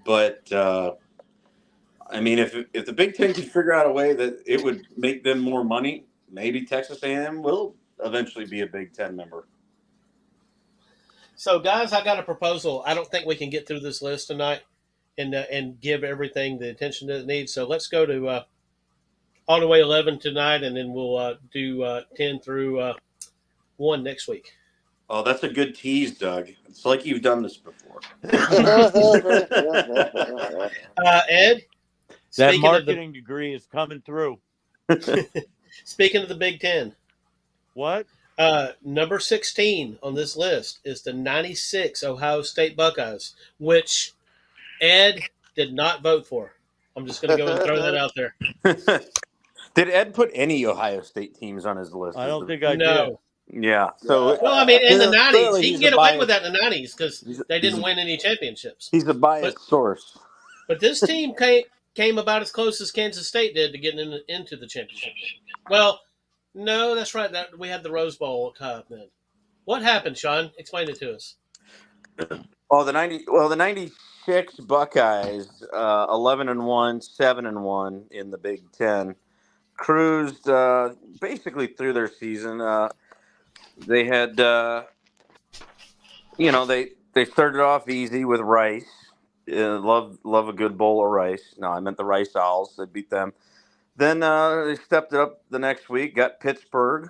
But I mean, if the Big Ten could figure out a way that it would make them more money, maybe Texas A&M will eventually be a Big Ten member. so guys, I got a proposal. I don't think we can get through this list tonight and give everything the attention that it needs. So let's go to all the way 11 tonight, and then we'll do 10 through 1 next week. Oh, that's a good tease, Doug. It's like you've done this before. Ed, That marketing degree is coming through. speaking of the Big Ten, What? number 16 on this list is the 96 Ohio State Buckeyes, which Ed did not vote for. I'm just going to go and throw that out there. Did Ed put any Ohio State teams on his list? I don't think I No. did. Yeah. So Well, I mean, in the 90s, clearly he he's can get a away biased- with that in the 90s because they didn't he's- win any championships. He's a biased source. But this team came about as close as Kansas State did to getting into the championship. Well, no, that's right. That we had the Rose Bowl cup then. What happened, Sean? Explain it to us. Oh, the 96 Buckeyes, 11-1, 7-1 in the Big Ten, cruised basically through their season. They had, they started off easy with Rice. Love a good bowl of rice. No, I meant the Rice Owls. They beat them. Then they stepped it up the next week, got Pittsburgh,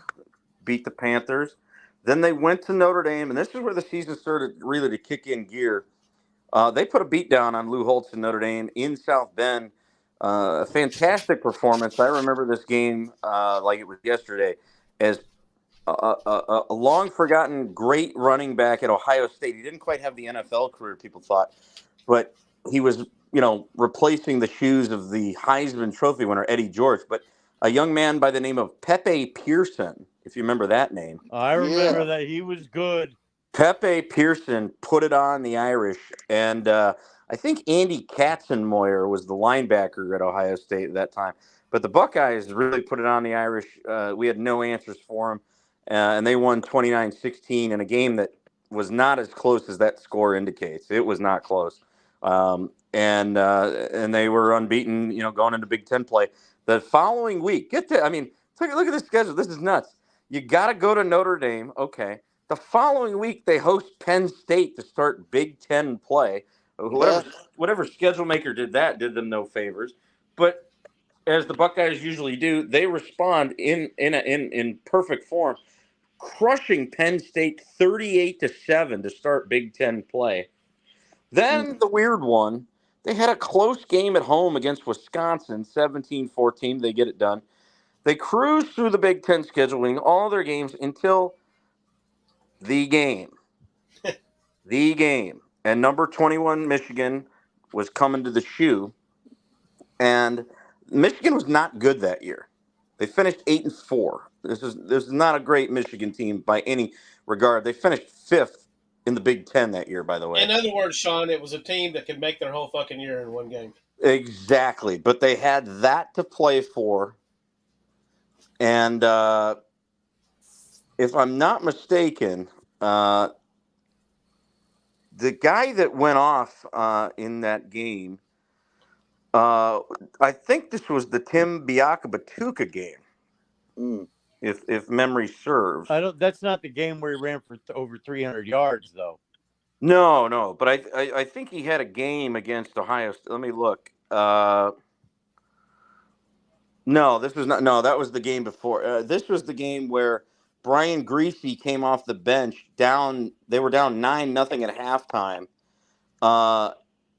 beat the Panthers. Then they went to Notre Dame, and this is where the season started really to kick in gear. They put a beat down on Lou Holtz and Notre Dame in South Bend. A fantastic performance. I remember this game like it was yesterday as a long-forgotten great running back at Ohio State. He didn't quite have the NFL career people thought, but he was, replacing the shoes of the Heisman Trophy winner, Eddie George. But a young man by the name of Pepe Pearson, if you remember that name. I remember that he was good. Pepe Pearson put it on the Irish, and I think Andy Katzenmoyer was the linebacker at Ohio State at that time. But the Buckeyes really put it on the Irish. We had no answers for them, and they won 29-16 in a game that was not as close as that score indicates. It was not close, and they were unbeaten, going into Big Ten play. The following week, take a look at this schedule. This is nuts. You got to go to Notre Dame, okay. The following week, they host Penn State to start Big Ten play. Whatever schedule maker did them no favors. But as the Buckeyes usually do, they respond in perfect form, crushing Penn State 38-7 to start Big Ten play. Then the weird one, they had a close game at home against Wisconsin, 17-14. They get it done. They cruise through the Big Ten schedule, winning all their games until the game. The game. And number 21, Michigan, was coming to the shoe. And Michigan was not good that year. They finished 8-4. This is not a great Michigan team by any regard. They finished 5th in the Big Ten that year, by the way. In other words, Sean, it was a team that could make their whole fucking year in one game. Exactly. But they had that to play for. And if I'm not mistaken, the guy that went off in that game, I think this was the Tim Biakabatuka game, if memory serves. That's not the game where he ran for over 300 yards, though. No. But I think he had a game against Ohio State. Let me look. No, this was not. No, that was the game before. This was the game where Brian Greasy came off the bench down. They were down 9-0 at halftime,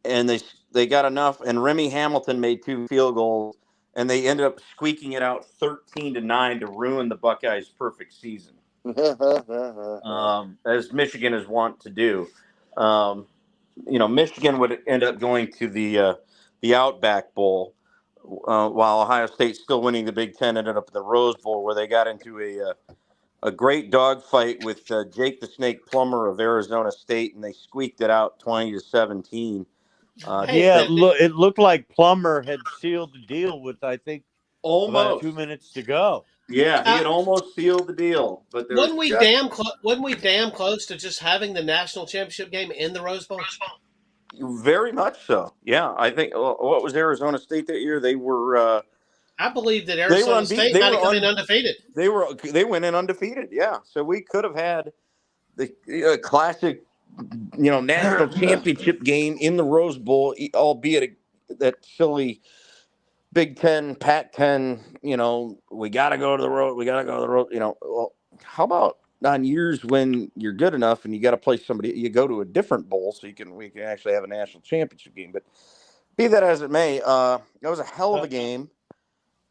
and they got enough. And Remy Hamilton made 2 field goals, and they ended up squeaking it out 13-9 to ruin the Buckeyes' perfect season, as Michigan is wont to do. Michigan would end up going to the Outback Bowl, while Ohio State, still winning the Big Ten, ended up at the Rose Bowl, where they got into a great dogfight with Jake the Snake Plummer of Arizona State, and they squeaked it out 20-17. It looked like Plummer had sealed the deal with, I think, about 2 minutes to go. Yeah, he had almost sealed the deal, but there wasn't we damn close to just having the national championship game in the Rose Bowl? Very much so. Yeah, I think what was Arizona State that year? They were. I believe that Arizona State might have come in undefeated. They went in undefeated. Yeah, so we could have had the classic, national championship game in the Rose Bowl, albeit that silly Big Ten, Pac-10. We got to go to the road. We got to go to the road. Well, how about on years when you're good enough and you got to play somebody, you go to a different bowl so we can actually have a national championship game. But be that as it may, that was a hell of a game.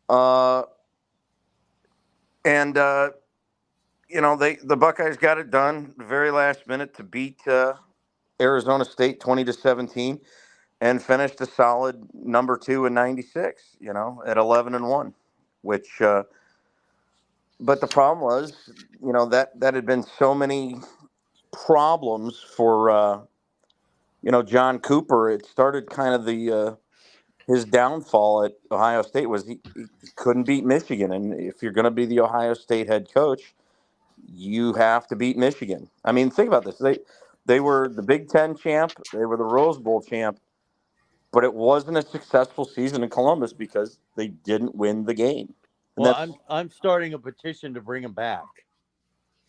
The Buckeyes got it done the very last minute to beat Arizona State 20-17 and finished a solid number 2 in 96, at 11-1, which, but the problem was, that had been so many problems for, John Cooper. It started kind of his downfall at Ohio State was he couldn't beat Michigan. And if you're going to be the Ohio State head coach, you have to beat Michigan. I mean, think about this. They were the Big Ten champ. They were the Rose Bowl champ. But it wasn't a successful season in Columbus because they didn't win the game. And I'm starting a petition to bring him back.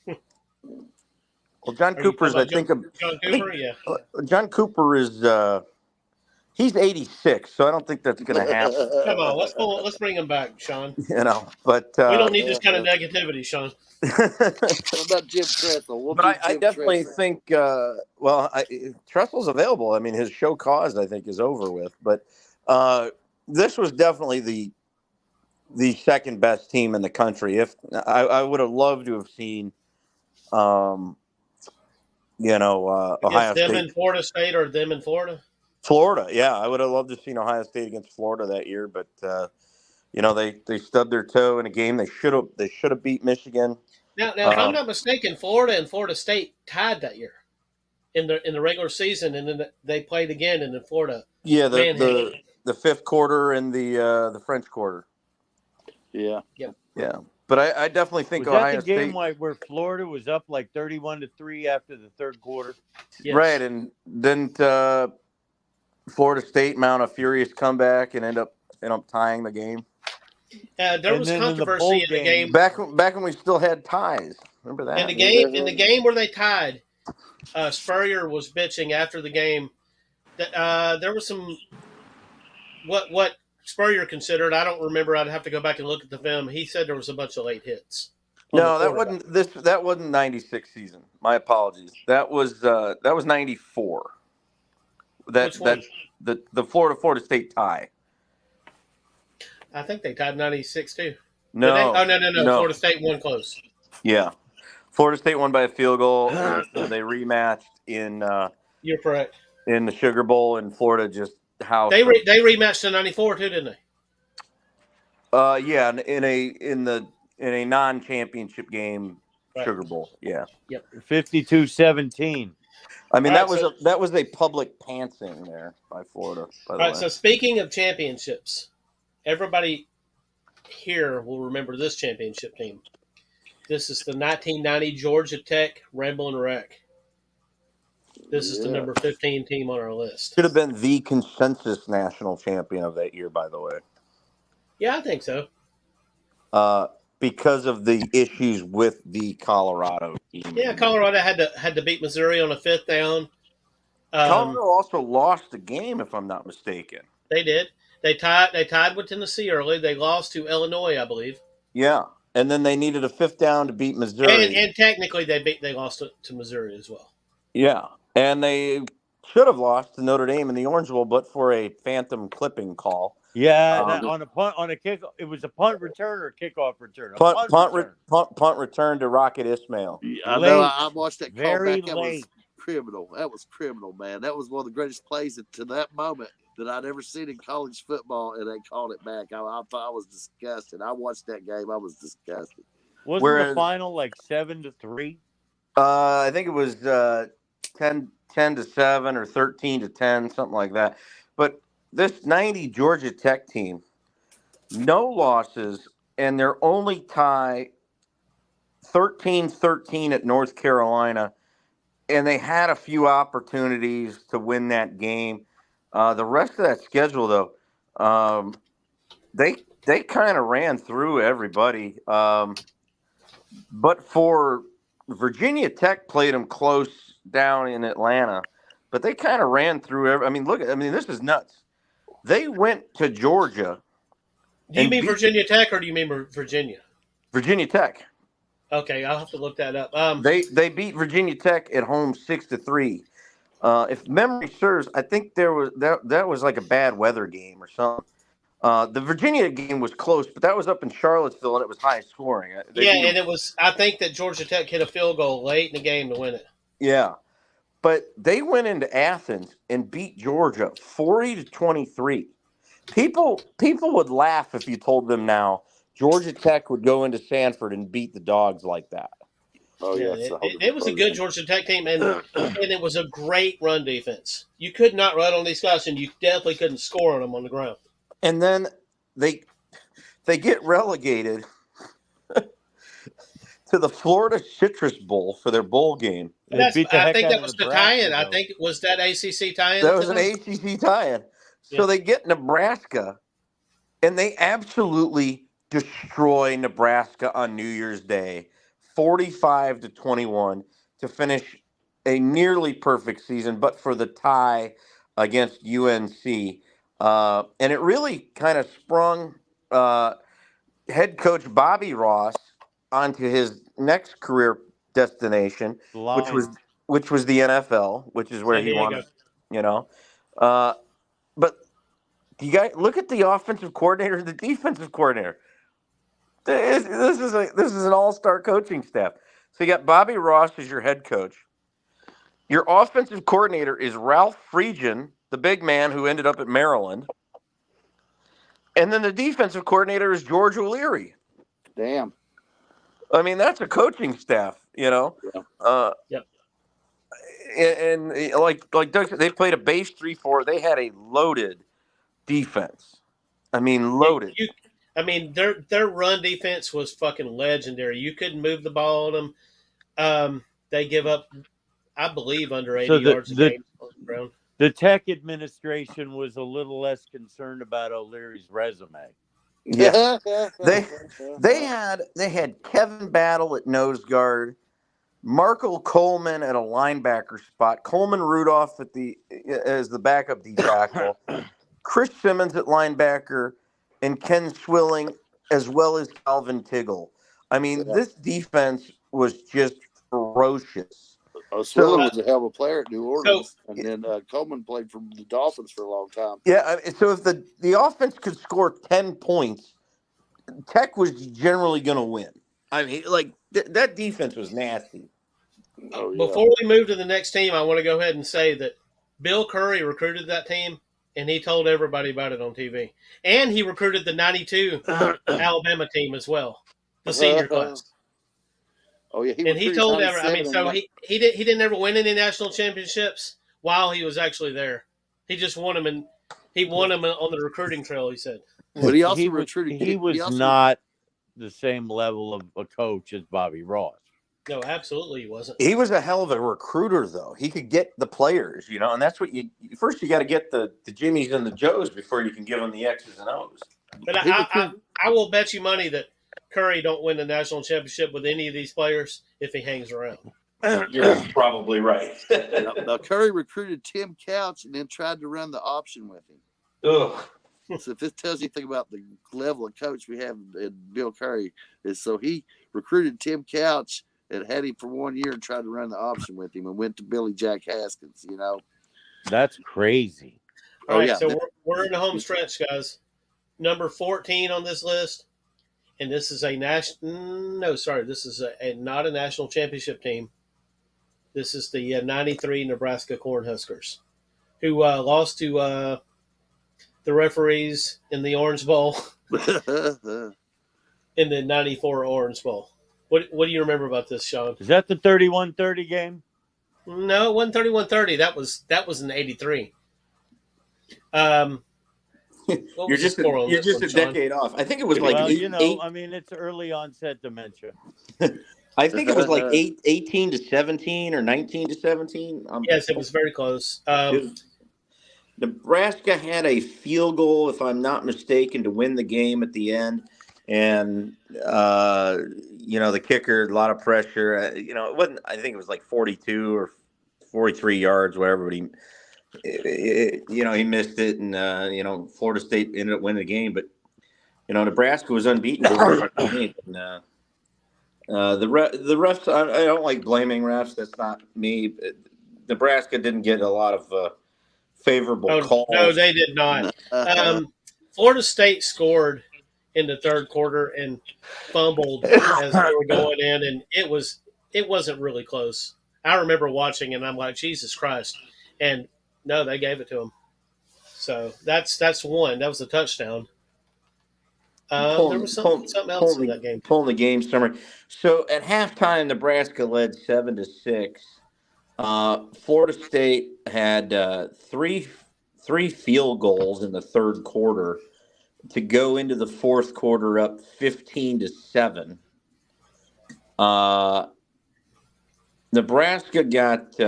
Well, John Cooper is, John Cooper, yeah. John Cooper is he's 86, so I don't think that's going to happen. Come on, let's bring him back, Sean. But we don't need this kind of negativity, Sean. What about Jim Tressel? I definitely think, Tressel's available. I mean, his show cause, I think, is over with. But this was definitely the second best team in the country. If I would have loved to have seen, Ohio them State in Florida State or them in Florida. Florida, yeah, I would have loved to have seen Ohio State against Florida that year, but they stubbed their toe in a game they should have beat Michigan. Now, if I'm not mistaken, Florida and Florida State tied that year in the regular season, and then they played again in Florida. Yeah, the fifth quarter and the French Quarter. Yeah. Yeah. But I definitely think was Ohio that the game State, where Florida was up like 31-3 after the third quarter. Yes. Right, and didn't Florida State mount a furious comeback and end up tying the game? There was controversy in the game back when we still had ties. Remember that? in the game where they tied. Spurrier was bitching after the game that there was some what Spurrier considered. I don't remember. I'd have to go back and look at the film. He said there was a bunch of late hits. No, that wasn't 96 season. My apologies. That was 94. The Florida State tie. I think they tied 96 too. No. No. Florida State won close. Yeah. Florida State won by a field goal. And they rematched in You're correct. In the Sugar Bowl, and Florida just housed they rematched in 94 too, didn't they? Yeah, in a non-championship game, right. Sugar Bowl. Yeah. Yep. 52-17. I mean, that was a public pantsing there by Florida. By the way. So speaking of championships, everybody here will remember this championship team. This is the 1990 Georgia Tech Ramblin' Wreck. This is the number 15 team on our list. Should have been the consensus national champion of that year, by the way. Yeah, I think so. Because of the issues with the Colorado team. Yeah, Colorado had to beat Missouri on a fifth down. Colorado also lost the game, if I'm not mistaken. They did. They tied with Tennessee early. They lost to Illinois, I believe. Yeah, and then they needed a fifth down to beat Missouri. And technically, they lost to Missouri as well. Yeah, and they should have lost to Notre Dame in the Orange Bowl, but for a phantom clipping call. Yeah, on a punt, on a kick, it was a punt return or a kickoff return. A punt return. Punt return to Rocket Ismail. I know. Late, I watched that call very back. That late. was criminal. That was criminal, man. That was one of the greatest plays to that moment that I'd ever seen in college football, and they called it back. I thought I was disgusted. I watched that game. I was disgusted. Wasn't the final like 7-3? I think it was 10-7 or 13-10, something like that. But this 90 Georgia Tech team, no losses, and their only tie 13-13 at North Carolina, and they had a few opportunities to win that game. The rest of that schedule, though, they kind of ran through everybody. But for Virginia Tech played them close down in Atlanta, but they kind of ran through this is nuts. They went to Georgia. Do you mean Virginia Tech or do you mean Virginia? Virginia Tech. Okay, I'll have to look that up. They beat Virginia Tech at home 6-3. If memory serves, I think that was like a bad weather game or something. The Virginia game was close, but that was up in Charlottesville and it was high scoring. And it was. I think that Georgia Tech hit a field goal late in the game to win it. Yeah, but they went into Athens and beat Georgia 40-23. People would laugh if you told them now Georgia Tech would go into Sanford and beat the Dogs like that. Oh yeah, it was a good Georgia Tech team, and it was a great run defense. You could not run on these guys, and you definitely couldn't score on them on the ground. And then they get relegated to the Florida Citrus Bowl for their bowl game. I think that was the tie-in. I think it was that ACC tie-in. That was an ACC tie-in. So they get Nebraska, and they absolutely destroy Nebraska on New Year's Day, 45-21, to finish a nearly perfect season, but for the tie against UNC. And it really kind of sprung head coach Bobby Ross onto his next career destination, which was the NFL, which is where he wanted, but you guys look at the offensive coordinator and the defensive coordinator. This is an all-star coaching staff. So you got Bobby Ross as your head coach. Your offensive coordinator is Ralph Friedgen, the big man who ended up at Maryland. And then the defensive coordinator is George O'Leary. Damn. I mean, that's a coaching staff, Yeah. And like Doug said, they played a base 3-4. They had a loaded defense. I mean, loaded. Their run defense was fucking legendary. You couldn't move the ball on them. They give up, I believe, under 80 yards a game on the ground. The Tech administration was a little less concerned about O'Leary's resume. Yeah, they had Kevin Battle at nose guard, Marco Coleman at a linebacker spot, Coleman Rudolph as the backup D tackle, Chris Simmons at linebacker, and Ken Swilling, as well as Calvin Tiggle. I mean, this defense was just ferocious. Swilling was a hell of a player at New Orleans, and then Coleman played for the Dolphins for a long time. Yeah, so if the offense could score 10 points, Tech was generally going to win. I mean, that defense was nasty. Oh, yeah. Before we move to the next team, I want to go ahead and say that Bill Curry recruited that team, and he told everybody about it on TV. And he recruited the 92 Alabama team as well, the senior class. Oh yeah, he told everyone. He didn't ever win any national championships while he was actually there. He just won them, and he won them on the recruiting trail. He said, but he also recruited. He was not the same level of a coach as Bobby Ross. No, absolutely he wasn't. He was a hell of a recruiter, though. He could get the players, and that's what you got to get the Jimmies and the Joes before you can give them the X's and O's. But I will bet you money that Curry don't win the national championship with any of these players if he hangs around. You're probably right. Now, Curry recruited Tim Couch and then tried to run the option with him. Ugh. So if this tells you anything about the level of coach we have in Bill Curry, is so he recruited Tim Couch and had him for 1 year and tried to run the option with him and went to Billy Jack Haskins, That's crazy. All right, yeah. so we're in the home stretch, guys. Number 14 on this list, and this is a this is not a national championship team. This is the 93 Nebraska Cornhuskers, who lost to the referees in the Orange Bowl in the 94 Orange Bowl. What do you remember about this, Sean? Is that the 31-30 game? No, it wasn't 31-30. That was in 83. You're just a decade off. I think it was like I mean, it's early onset dementia. I think it was like 18 to 17 or 19 to 17. Yes, it was very close. Nebraska had a field goal, if I'm not mistaken, to win the game at the end. And, the kicker, a lot of pressure. It wasn't, I think it was like 42 or 43 yards, whatever, but he missed it. And, Florida State ended up winning the game. But, Nebraska was unbeaten. The refs, I don't like blaming refs. That's not me. Nebraska didn't get a lot of favorable calls. No, they did not. Florida State scored in the third quarter and fumbled as they were going in, and it wasn't really close. I remember watching, and I'm like, Jesus Christ! And no, they gave it to them. So that's one. That was a touchdown. There was something else in that game. Pulling the game summary. So at halftime, Nebraska led 7-6. Florida State had three field goals in the third quarter to go into the fourth quarter up 15-7. Nebraska got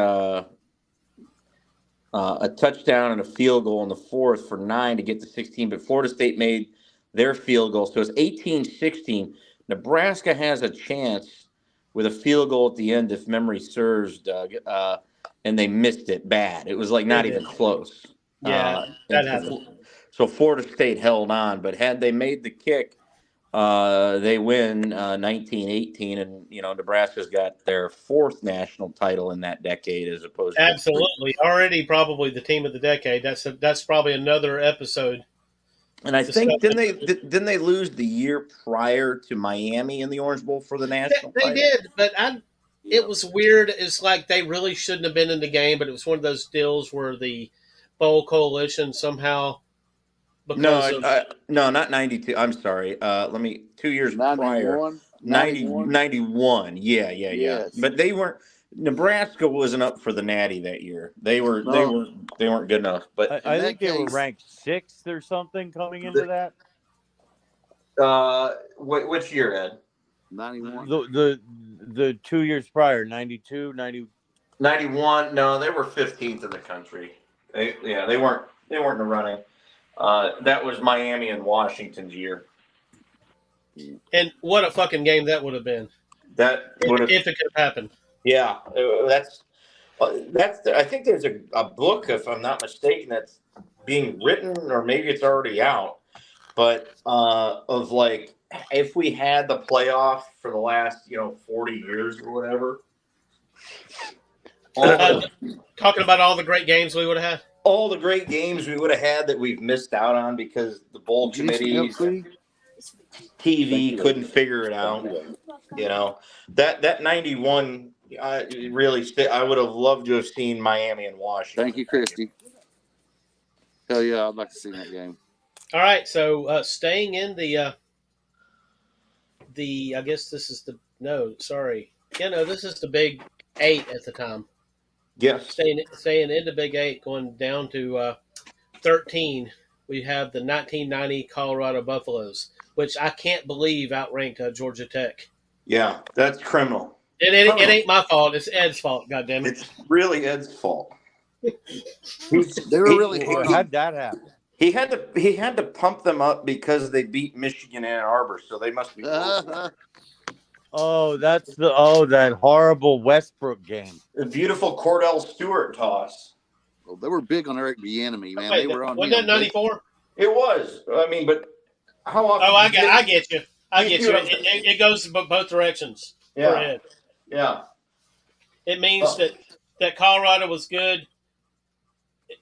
a touchdown and a field goal in the fourth for 9 to get to 16, but Florida State made their field goal. So it's 18-16. Nebraska has a chance with a field goal at the end, if memory serves, Doug, and they missed it bad. It was like not even close. Yeah, that happened. So Florida State held on, but had they made the kick, they win 19-18, and Nebraska's got their fourth national title in that decade, as opposed to absolutely already probably the team of the decade. That's probably another episode. And I think didn't they lose the year prior to Miami in the Orange Bowl for the national title? They did, but it was weird. It's like they really shouldn't have been in the game, but it was one of those deals where the Bowl Coalition somehow. No, not 92. I'm sorry. 2 years 91? prior. 91. Yeah. Yes. But they weren't. Nebraska wasn't up for the Natty that year. They weren't good enough. But I think they were ranked 6th or something coming into that. Which year, Ed? 91. The 2 years prior, 92, 90. 91. No, they were 15th in the country. They weren't in the running. That was Miami and Washington's year. And what a fucking game that would have been. If it could have happened. Yeah, that's. I think there's a book, if I'm not mistaken, that's being written, or maybe it's already out. But of like, if we had the playoff for the last 40 years or whatever. Talking about all the great games we would have had. All the great games we would have had that we've missed out on because the bowl committees, TV couldn't figure it out. That 91, I would have loved to have seen Miami and Washington. Thank you, Christy. Hell yeah, I'd like to see that game. All right, so staying in the I guess this is this is the Big 8 at the time. Yes. Staying in the Big 8, going down to 13, we have the 1990 Colorado Buffaloes, which I can't believe outranked Georgia Tech. Yeah, that's criminal. It ain't my fault. It's Ed's fault, goddammit. It's really Ed's fault. How'd that happen? He had to pump them up because they beat Michigan Ann Arbor, so they must be. Oh, that's that horrible Westbrook game. The beautiful Cordell Stewart toss. Well, they were big on Eric Bieniemy, man. Wait, they were on. Wasn't that 94? It was. I mean, but how often? Oh, I get you. It goes both directions. Yeah. Yeah. It means that Colorado was good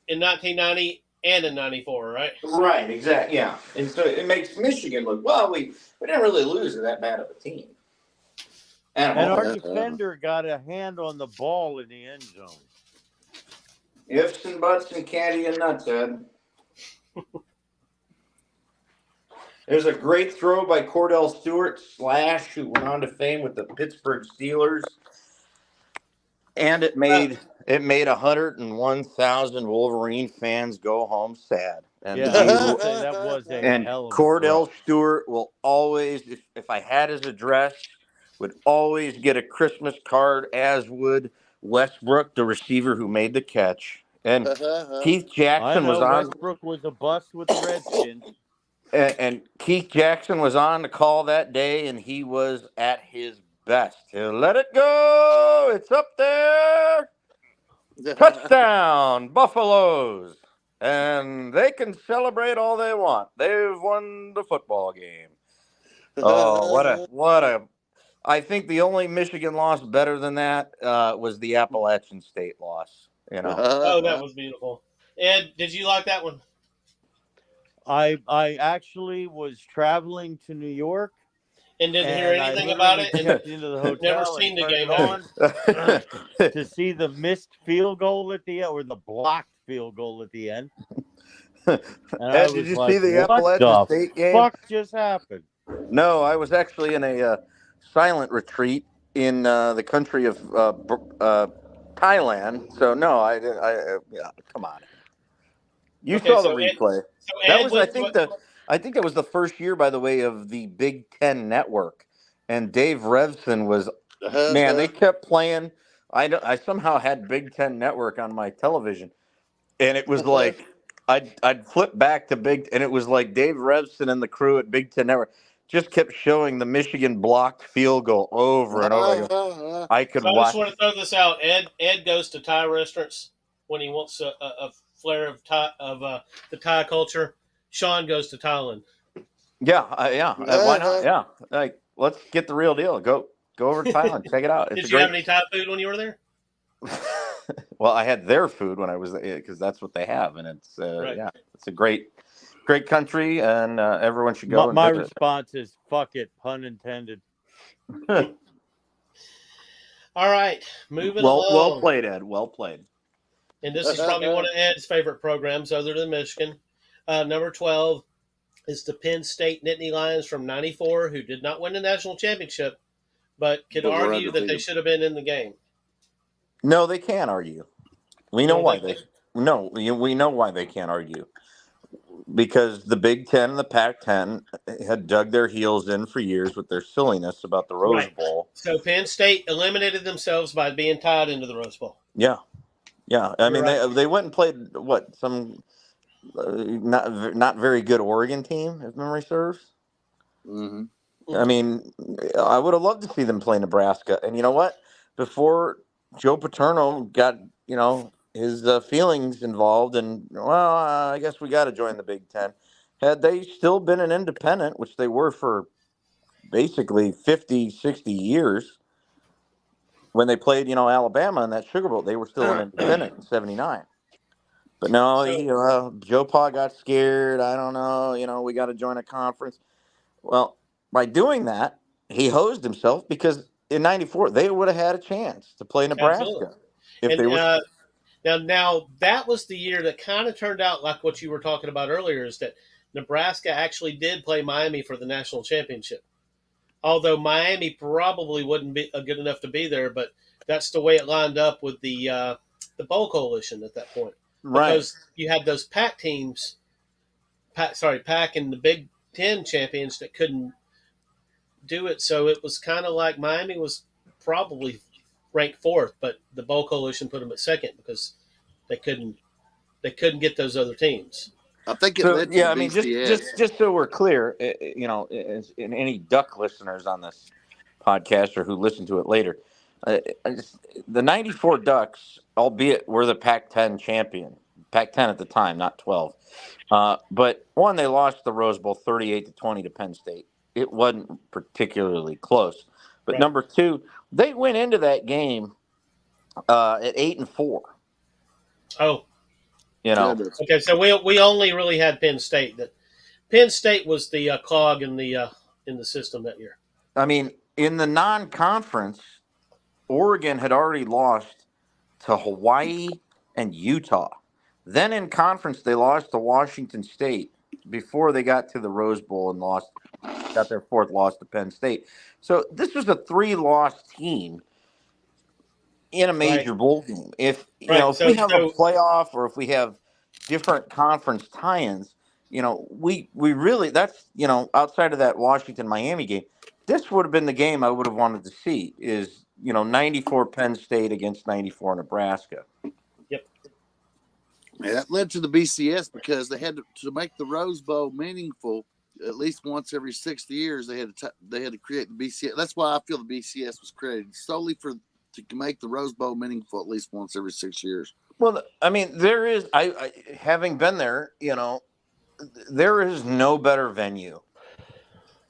in 1990 and in 94, right? Right, exactly. Yeah. And so it makes Michigan look, well, we didn't really lose to that bad of a team. At And home. our defender got a hand on the ball in the end zone. Ifs and buts and candy and nuts, Ed. There's a great throw by Cordell Stewart, Slash, who went on to fame with the Pittsburgh Steelers. And it made 101,000 Wolverine fans go home sad. And Yeah, I was going to say that was a and hell of a Cordell throw. Stewart will always, if I had his address, would always get a Christmas card, as would Westbrook, the receiver who made the catch. And Keith I Jackson was know on. Westbrook was a bust with the Redskins. And Keith Jackson was on the call that day, and he was at his best. Let it go. It's up there. Touchdown, Buffaloes. And they can celebrate all they want. They've won the football game. Oh, what a. I think the only Michigan loss better than that was the Appalachian State loss. You know. Oh, that was beautiful. Ed, did you like that one? I actually was traveling to New York And didn't hear and I anything about literally it? And checked into the hotel never and seen the turned game, it have on to see the missed field goal at the end, or the blocked field goal at the end. And Ed, did you see the Appalachian State game? What the fuck just happened? No, I was actually in a silent retreat in the country of Thailand. So no, yeah, come on. You Okay, saw so the replay. Ed That was, went I think that was the first year, by the way, of the Big Ten Network, and Dave Revson was. Man, they kept playing. I somehow had Big Ten Network on my television, and it was like I'd flip back to and it was like Dave Revson and the crew at Big Ten Network just kept showing the Michigan blocked field goal over and over again. I could So I watch. just want to throw this out. Ed goes to Thai restaurants when he wants a flair of the Thai culture. Sean goes to Thailand. Yeah, why not? Yeah, like let's get the real deal. Go over to Thailand, check it out. Did you have any Thai food when you were there? Well, I had their food when I was there because that's what they have, and it's Right. yeah, it's a great country, and everyone should go. My response is "fuck it," pun intended. All right, moving well, along. well played, Ed. Well played. And this is probably one of Ed's favorite programs, other than Michigan. Number 12 is the Penn State Nittany Lions from '94, who did not win the national championship, but could But were argue that they undefeated. should have been in the game. No, they can't argue. We know don't why think we know why they can't argue. Because the Big Ten and the Pac-10 had dug their heels in for years with their silliness about the Rose Bowl. So Penn State eliminated themselves by being tied into the Rose Bowl. Yeah. I mean, right. they went and played some not very good Oregon team, if memory serves. Mm-hmm. I mean, I would have loved to see them play Nebraska. And you know what? Before Joe Paterno got, his feelings involved, and, I guess we got to join the Big Ten. Had they still been an independent, which they were for basically 50, 60 years, when they played, Alabama in that Sugar Bowl, they were still an independent in 79. But no, Joe Pa got scared. I don't know. We got to join a conference. Well, by doing that, he hosed himself because in '94 they would have had a chance to play Nebraska. Absolutely. If And they were. now that was the year that kind of turned out like what you were talking about earlier, is that Nebraska actually did play Miami for the national championship. Although Miami probably wouldn't be good enough to be there, but that's the way it lined up with the bowl coalition at that point. Right. Because you had those Pac teams, Pac and the Big Ten champions that couldn't do it. So it was kind of like Miami was probably ranked fourth, but the bowl coalition put them at second because they couldn't get those other teams. I think it led to I mean, just so we're clear, in any Duck listeners on this podcast or who listen to it later, the '94 Ducks, albeit were the Pac-10 champion, Pac-10 at the time, not 12. But one, they lost the Rose Bowl 38-20 to Penn State. It wasn't particularly close. But Right. Number two, they went into that game at 8-4. Oh, Goodness. Okay, so we only really had Penn State. That Penn State was the clog in the system that year. I mean, in the non-conference, Oregon had already lost to Hawaii and Utah. Then in conference, they lost to Washington State before they got to the Rose Bowl and got their fourth loss to Penn State. So this was a 3-loss team in a major bowl game. If if we have a playoff or if we have different conference tie-ins, we really, that's outside of that Washington Miami game, this would have been the game I would have wanted to see is 94 Penn State against 94 Nebraska. Yep. Yeah, that led to the BCS because they had to make the Rose Bowl meaningful. At least once every 6 years, they had to create the BCS. That's why I feel the BCS was created solely to make the Rose Bowl meaningful at least once every 6 years. Well, I mean, there is. I having been there, there is no better venue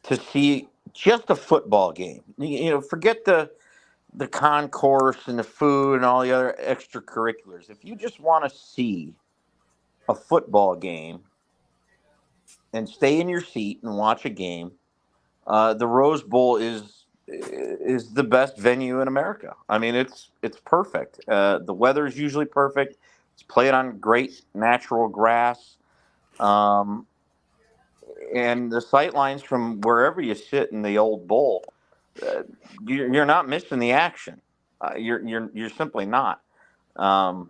to see just a football game. Forget the concourse and the food and all the other extracurriculars. If you just want to see a football game and stay in your seat and watch a game, the Rose Bowl is the best venue in America. I mean, it's perfect. The weather is usually perfect. It's played on great natural grass, and the sight lines from wherever you sit in the old bowl, you're not missing the action. You're simply not. But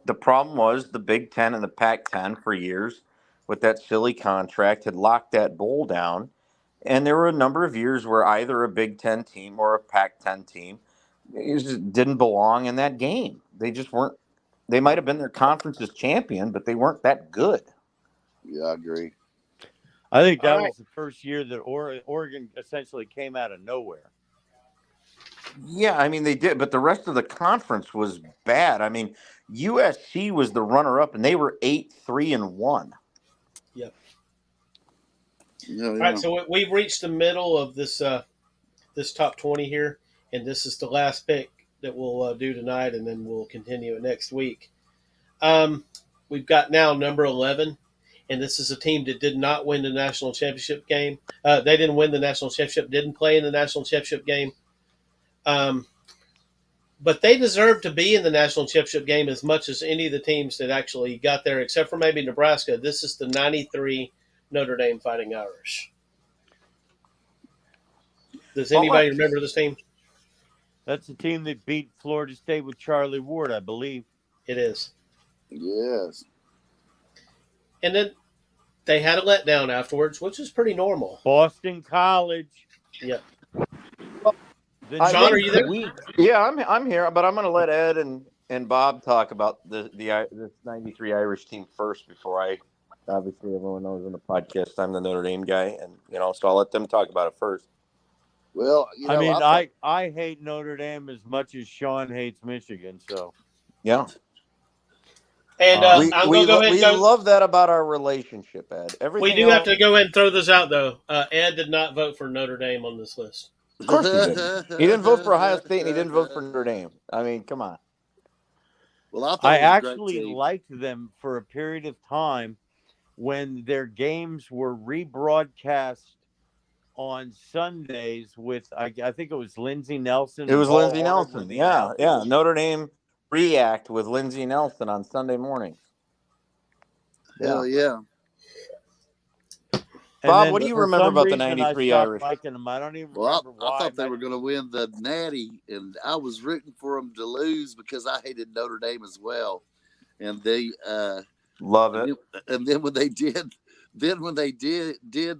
the problem was the Big Ten and the Pac-10 for years with that silly contract had locked that bowl down. And there were a number of years where either a Big Ten team or a Pac-10 team just didn't belong in that game. They just weren't. They might have been their conference's champion, but they weren't that good. Yeah, I agree. I think that was the first year that Oregon essentially came out of nowhere. Yeah, I mean, they did, but the rest of the conference was bad. I mean, USC was the runner-up, and they were 8-3-1. Yep. Yeah. All right, so we've reached the middle of this this top 20 here, and this is the last pick that we'll do tonight, and then we'll continue it next week. We've got now number 11, and this is a team that did not win the national championship game. They didn't win the national championship, didn't play in the national championship game. But they deserve to be in the national championship game as much as any of the teams that actually got there, except for maybe Nebraska. This is the 93 Notre Dame Fighting Irish. Does anybody remember this team? That's the team that beat Florida State with Charlie Ward, I believe. It is. Yes. And then they had a letdown afterwards, which is pretty normal. Boston College. Yeah. Sean, are you there? Yeah, I'm here, but I'm going to let Ed and Bob talk about this 93 Irish team first before I. Obviously, everyone knows on the podcast I'm the Notre Dame guy, and so I'll let them talk about it first. Well, I mean, I hate Notre Dame as much as Sean hates Michigan. So yeah. And I'm going to go ahead and go. We love that about our relationship, Ed. We do have to go ahead and throw this out, though. Ed did not vote for Notre Dame on this list. Of course he didn't. He didn't vote for Ohio State, and he didn't vote for Notre Dame. I mean, come on. Well, I actually liked them for a period of time when their games were rebroadcast on Sundays with, I think it was Lindsey Nelson. It was Lindsey Nelson. Yeah. Notre Dame React with Lindsey Nelson on Sunday mornings. Hell yeah. Bob, what do you remember about the 93 Irish? Them. I don't even remember why. I thought they were going to win the Natty, and I was rooting for them to lose because I hated Notre Dame as well. And they love it. And then when they did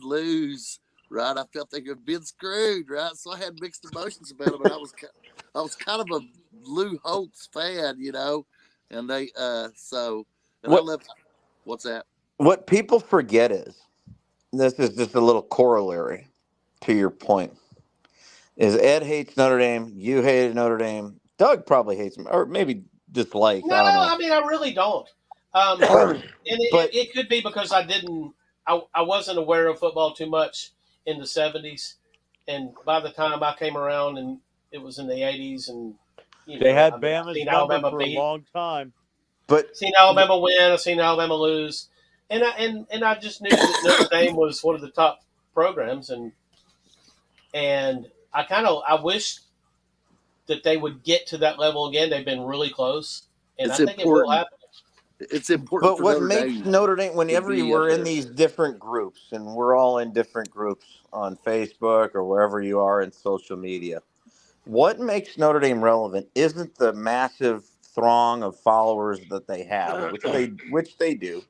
lose, right, I felt they could have been screwed, right? So I had mixed emotions about it, but I was kind of a Lou Holtz fan, and they what's that? What people forget is, this is just a little corollary to your point, is Ed hates Notre Dame, you hated Notre Dame, Doug probably hates him, or maybe dislikes. No, I don't know. I mean, I really don't. It could be because I wasn't aware of football too much in the 70s, and by the time I came around, and it was in the 80s, and They had I mean, I've Bama's seen number Alabama for a beat, long time. But seen Alabama win, I've seen Alabama lose, and I just knew that Notre Dame was one of the top programs, and I wish that they would get to that level again. They've been really close, and I It's think it will important. happen. It's important but for what Notre makes Dame Notre Dame, to whenever be up we're in there. these different groups, and we're all in different groups on Facebook or wherever you are in social media, what makes Notre Dame relevant isn't the massive throng of followers that they have, which they do,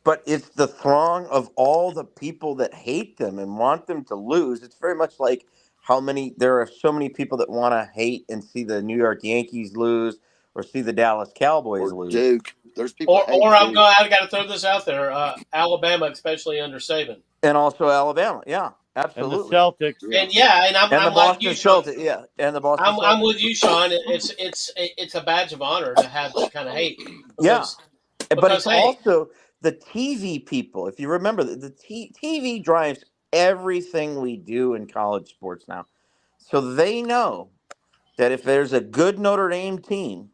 but it's the throng of all the people that hate them and want them to lose. It's very much like how many there are so many people that want to hate and see the New York Yankees lose or see the Dallas Cowboys Or lose. Duke. There's people that hate Duke. I got to throw this out there. Alabama, especially under Saban, And also Alabama, yeah, And the absolutely. Celtics. Yeah. and And the I'm like you, Boston Sean. Celtics, yeah, and the Boston I'm Celtics. with you, Sean. It's a badge of honor to have that kind of hate Yeah, but it's hey, also the TV people. If you remember, the TV drives everything we do in college sports now. So they know that if there's a good Notre Dame team,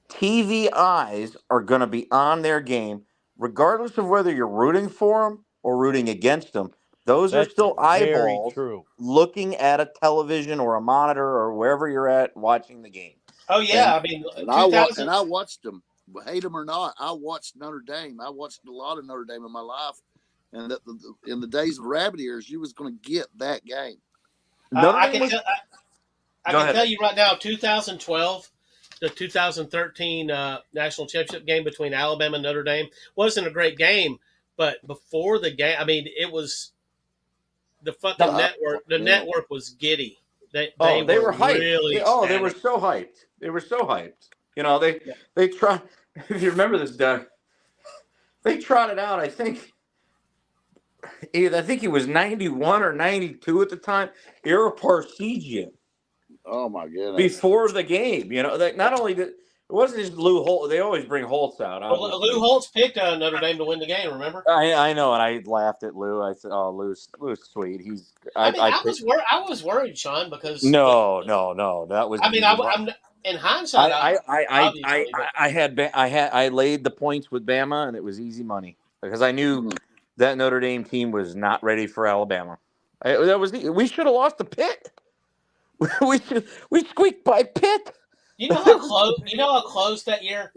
TV eyes are going to be on their game, regardless of whether you're rooting for them or rooting against them. Those are That's still very eyeballs true. looking at a television or a monitor or wherever you're at watching the game. oh And yeah, I mean, And 2000. I watched them, hate them or not. I watched Notre Dame. I watched a lot of Notre Dame in my life, and in the days of rabbit ears, you was going to get that game. Notre I Dame can was. tell. I Go can ahead. tell you right now, 2012, the 2013 national championship game between Alabama and Notre Dame wasn't a great game, but before the game, I mean, it was the fucking network. The Yeah. network was giddy. They Oh, they were were hyped. really They were ecstatic. so hyped. They were so hyped. You know, Yeah. they try. If you remember this, Doug, they trotted out. I think he was 91 or 92 at the time. Era Parsegian Oh my goodness. before the game. You know, that not only did it wasn't just Lou Holt. They always bring Holtz out. Well, Lou Obviously, Holtz picked Notre Dame to win the game. Remember? I know, and I laughed at Lou. I said, "Oh, Lou's sweet. He's I mean, I picked, I was worried, Sean, because no. That was I mean, easy. I'm in hindsight, obviously, but I laid the points with Bama, and it was easy money because I knew that Notre Dame team was not ready for Alabama. We should have lost to Pitt. we squeaked by Pitt. you know how close? You know how close that year?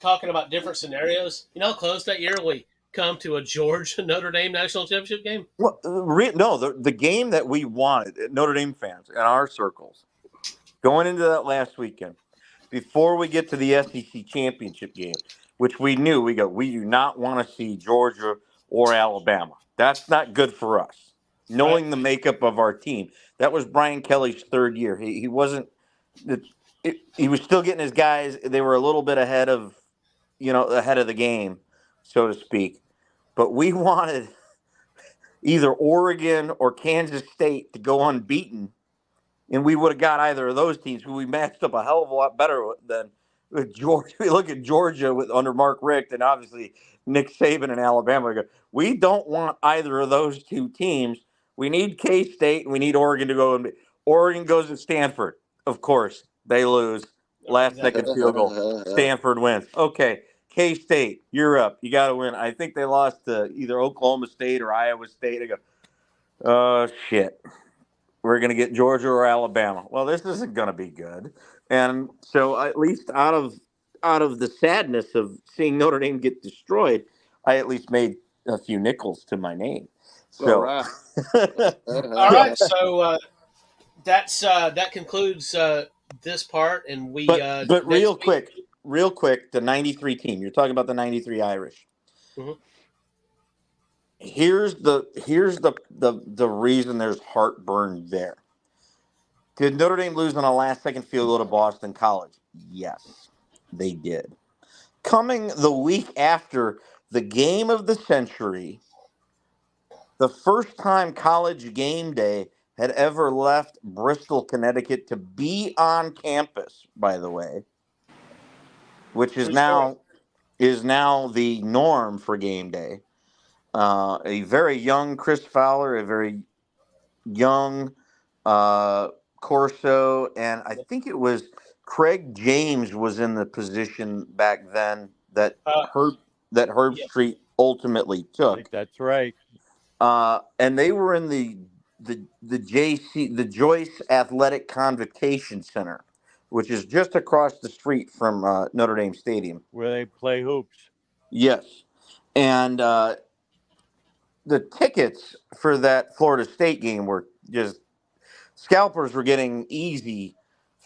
Talking about different scenarios. You know how close that year we come to a Georgia Notre Dame national championship game? Well, no, the game that we wanted, Notre Dame fans in our circles, going into that last weekend, before we get to the SEC championship game, which we knew, we do not want to see Georgia or Alabama. That's not good for us. Knowing the makeup of our team, that was Brian Kelly's third year. He wasn't. He was still getting his guys. They were a little bit ahead of the game, so to speak. But we wanted either Oregon or Kansas State to go unbeaten, and we would have got either of those teams. Who we matched up a hell of a lot better than with Georgia. We look at Georgia under Mark Richt, and obviously Nick Saban and Alabama. We don't want either of those two teams. We need K-State and we need Oregon to go. Oregon goes to Stanford. Of course, they lose. Last second field goal. Stanford wins. Okay, K-State, you're up. You got to win. I think they lost to either Oklahoma State or Iowa State. I go, oh, shit. We're going to get Georgia or Alabama. Well, this isn't going to be good. And so at least out of the sadness of seeing Notre Dame get destroyed, I at least made a few nickels to my name. So, All right. All right, so that concludes this part, and we. But real quick, the '93 team. You're talking about the '93 Irish. Mhm. Here's the reason there's heartburn there. Did Notre Dame lose on a last-second field goal to Boston College? Yes, they did. Coming the week after the game of the century, the first time College Game Day had ever left Bristol, Connecticut to be on campus, by the way, which is now the norm for game day. A very young Chris Fowler, a very young Corso, and I think it was Craig James was in the position back then that Uh, Herb yeah. Street ultimately I took. think that's right. And they were in the Joyce Athletic Convocation Center, which is just across the street from Notre Dame Stadium. Where they play hoops. Yes, and the tickets for that Florida State game were just scalpers were getting easy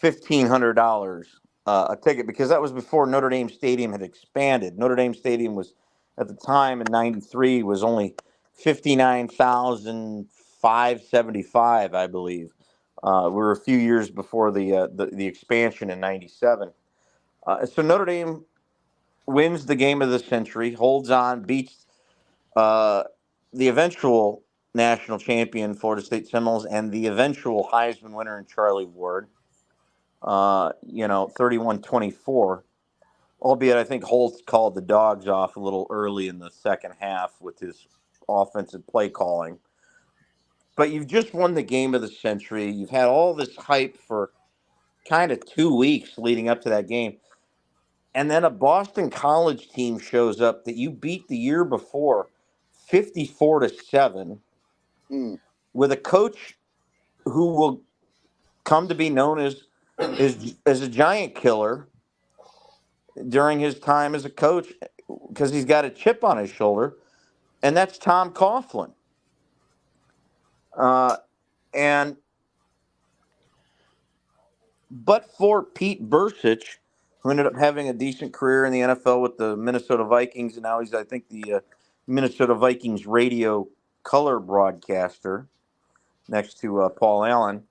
$1,500 a ticket because that was before Notre Dame Stadium had expanded. Notre Dame Stadium was at the time in '93 was only 59,575, I believe. We were a few years before the expansion in '97. So Notre Dame wins the game of the century, holds on, beats uh, the eventual national champion Florida State Seminoles and the eventual Heisman winner in Charlie Ward. 31-24. Albeit I think Holtz called the dogs off a little early in the second half with his offensive play calling. But you've just won the game of the century. You've had all this hype for kind of 2 weeks leading up to that game. And then a Boston College team shows up that you beat the year before 54-7 with a coach who will come to be known as a giant killer during his time as a coach because he's got a chip on his shoulder, and that's Tom Coughlin. And but for Pete Burcich, who ended up having a decent career in the NFL with the Minnesota Vikings, and now he's, I think, the Minnesota Vikings radio color broadcaster next to Paul Allen.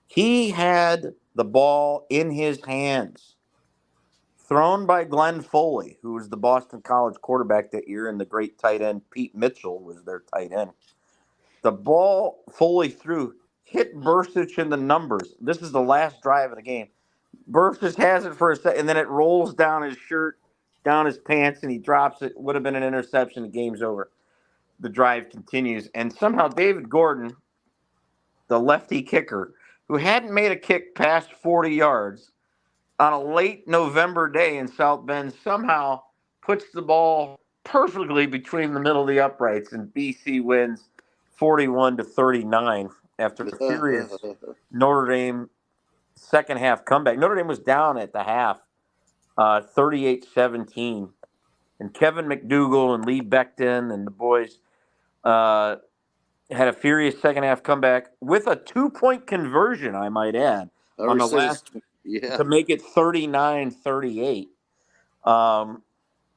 He had the ball in his hands, thrown by Glenn Foley, who was the Boston College quarterback that year, and the great tight end Pete Mitchell was their tight end. The ball Foley threw hit Burcich in the numbers. This is the last drive of the game. Burcich has it for a second, and then it rolls down his shirt, down his pants, and he drops it. Would have been an interception. The game's over. The drive continues, and somehow David Gordon, the lefty kicker, who hadn't made a kick past 40 yards on a late November day in South Bend, somehow puts the ball perfectly between the middle of the uprights, and BC wins 41-39 after a furious Notre Dame second half comeback. Notre Dame was down at the half, 38-17, and Kevin McDougal and Lee Becton and the boys had a furious second half comeback with a 2-point conversion, I might add, on the last to make it 39-38. And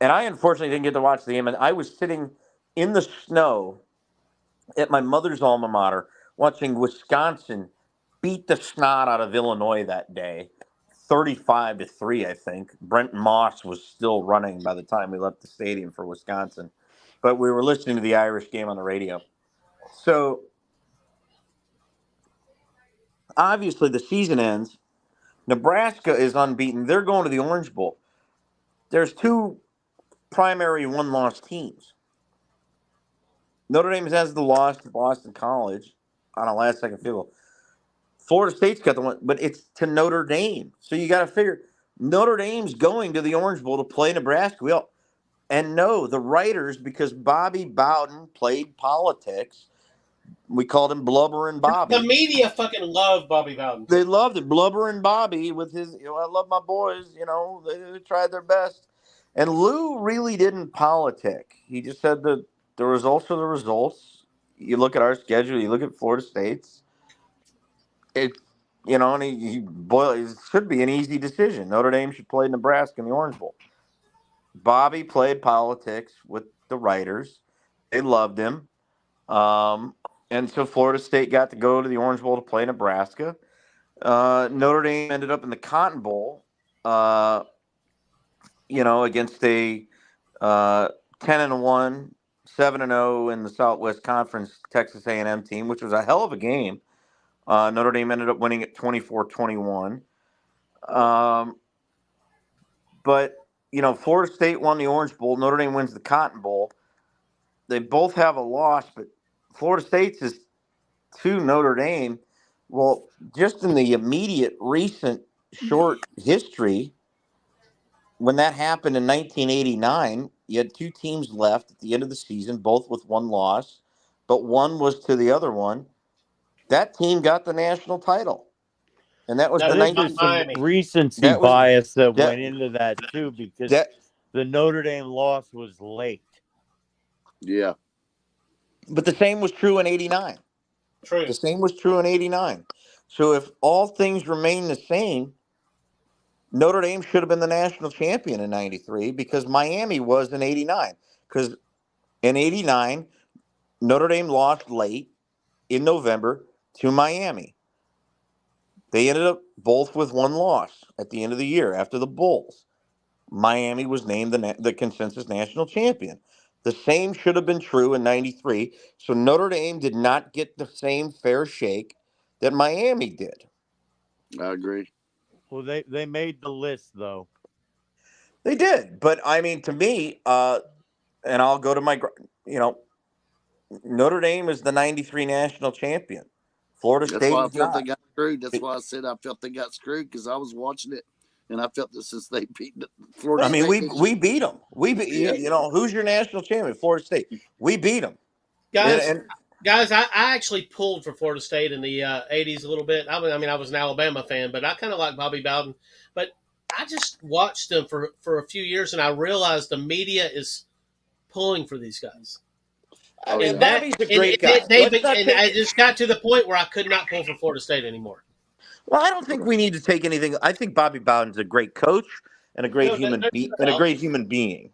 I unfortunately didn't get to watch the game. And I was sitting in the snow at my mother's alma mater watching Wisconsin beat the snot out of Illinois that day, 35-3, I think. Brent Moss was still running by the time we left the stadium for Wisconsin. But we were listening to the Irish game on the radio. So obviously the season ends. Nebraska is unbeaten. They're going to the Orange Bowl. There's two primary one-loss teams. Notre Dame has the loss to Boston College on a last-second field goal. Florida State's got the one, but it's to Notre Dame. So you got to figure Notre Dame's going to the Orange Bowl to play Nebraska. And no, the writers, because Bobby Bowden played politics, we called him Blubberin' Bobby. The media fucking loved Bobby Bowden. They loved it. Blubberin' Bobby with his, I love my boys, they tried their best. And Lou really didn't politic. He just said that the results are the results. You look at our schedule, you look at Florida State's. And it should be an easy decision. Notre Dame should play Nebraska in the Orange Bowl. Bobby played politics with the writers. They loved him. And so Florida State got to go to the Orange Bowl to play Nebraska. Notre Dame ended up in the Cotton Bowl, against a 10-1, 7-0 in the Southwest Conference Texas A&M team, which was a hell of a game. Notre Dame ended up winning it 24-21. But Florida State won the Orange Bowl. Notre Dame wins the Cotton Bowl. They both have a loss, but Florida State's is to Notre Dame Well, just in the immediate, recent, short history, when that happened in 1989, you had two teams left at the end of the season, both with one loss, but one was to the other one. That team got the national title, and that was No, the I think there's some Miami. recency that was bias that that went into that too, because that. the Notre Dame loss was late. Yeah. But the same was true in '89. True. The same was true in '89. So if all things remain the same, Notre Dame should have been the national champion in '93 because Miami was in '89. Because in '89, Notre Dame lost late in November to Miami. They ended up both with one loss at the end of the year after the Bulls. Miami was named the consensus national champion. The same should have been true in '93. So Notre Dame did not get the same fair shake that Miami did. I agree. Well, they made the list though. They did, but I mean, to me, and I'll go to my, Notre Dame is the '93 national champion. Florida That's State why I is felt they not. got screwed. That's why I said I felt they got screwed because I was watching it and I felt that since they beat Florida I mean, State, we beat them. Yeah. Who's your national champion? Florida State. We beat them. Guys, And I actually pulled for Florida State in the 80s a little bit. I mean, I was an Alabama fan, but I kind of like Bobby Bowden. But I just watched them for a few years, and I realized the media is pulling for these guys. I mean, And that, Bobby's a great guy. and I just got to the point where I could not pull for Florida State anymore. Well, I don't think we need to take anything. I think Bobby Bowden's a great coach and a great No, human no being, doubt. and a great human being.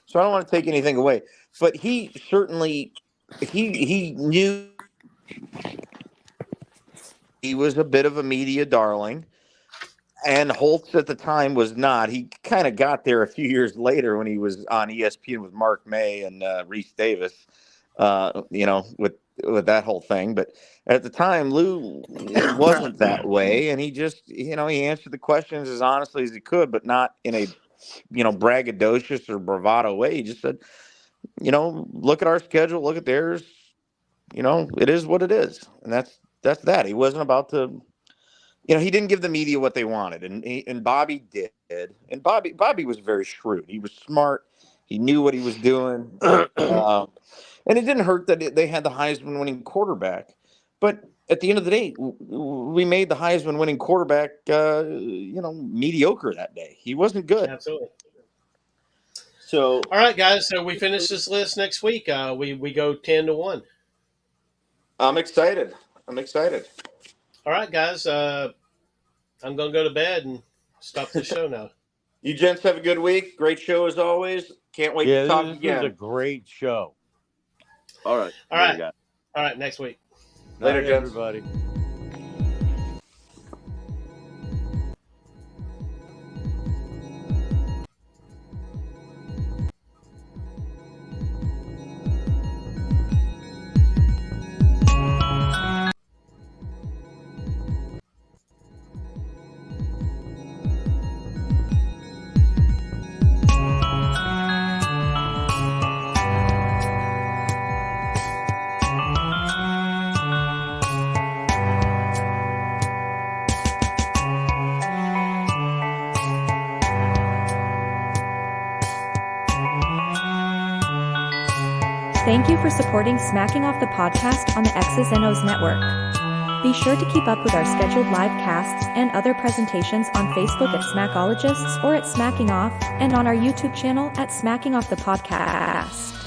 So I don't want to take anything away. But he certainly he knew he was a bit of a media darling, and Holtz at the time was not. He kind of got there a few years later when he was on ESPN with Mark May and Reese Davis. With that whole thing. But at the time, Lou, it wasn't that way. And he just, he answered the questions as honestly as he could, but not in a, braggadocious or bravado way. He just said, look at our schedule, look at theirs. It is what it is. And that's that. He wasn't about to, he didn't give the media what they wanted. And Bobby did. And Bobby was very shrewd. He was smart. He knew what he was doing. And it didn't hurt that they had the Heisman winning quarterback. But at the end of the day, we made the Heisman winning quarterback, mediocre that day. He wasn't good. Absolutely. So, all right, guys. So we finish this list next week. We go 10-1. I'm excited. All right, guys. I'm going to go to bed and stop the show now. You gents have a good week. Great show as always. Can't wait to talk again. This was a great show. All right. All right. Next week. Later, gents. Everybody. Thank you for supporting Smacking Off the podcast on the X's and O's network. Be sure to keep up with our scheduled live casts and other presentations on Facebook at Smackologists or at Smacking Off, and on our YouTube channel at Smacking Off the Podcast.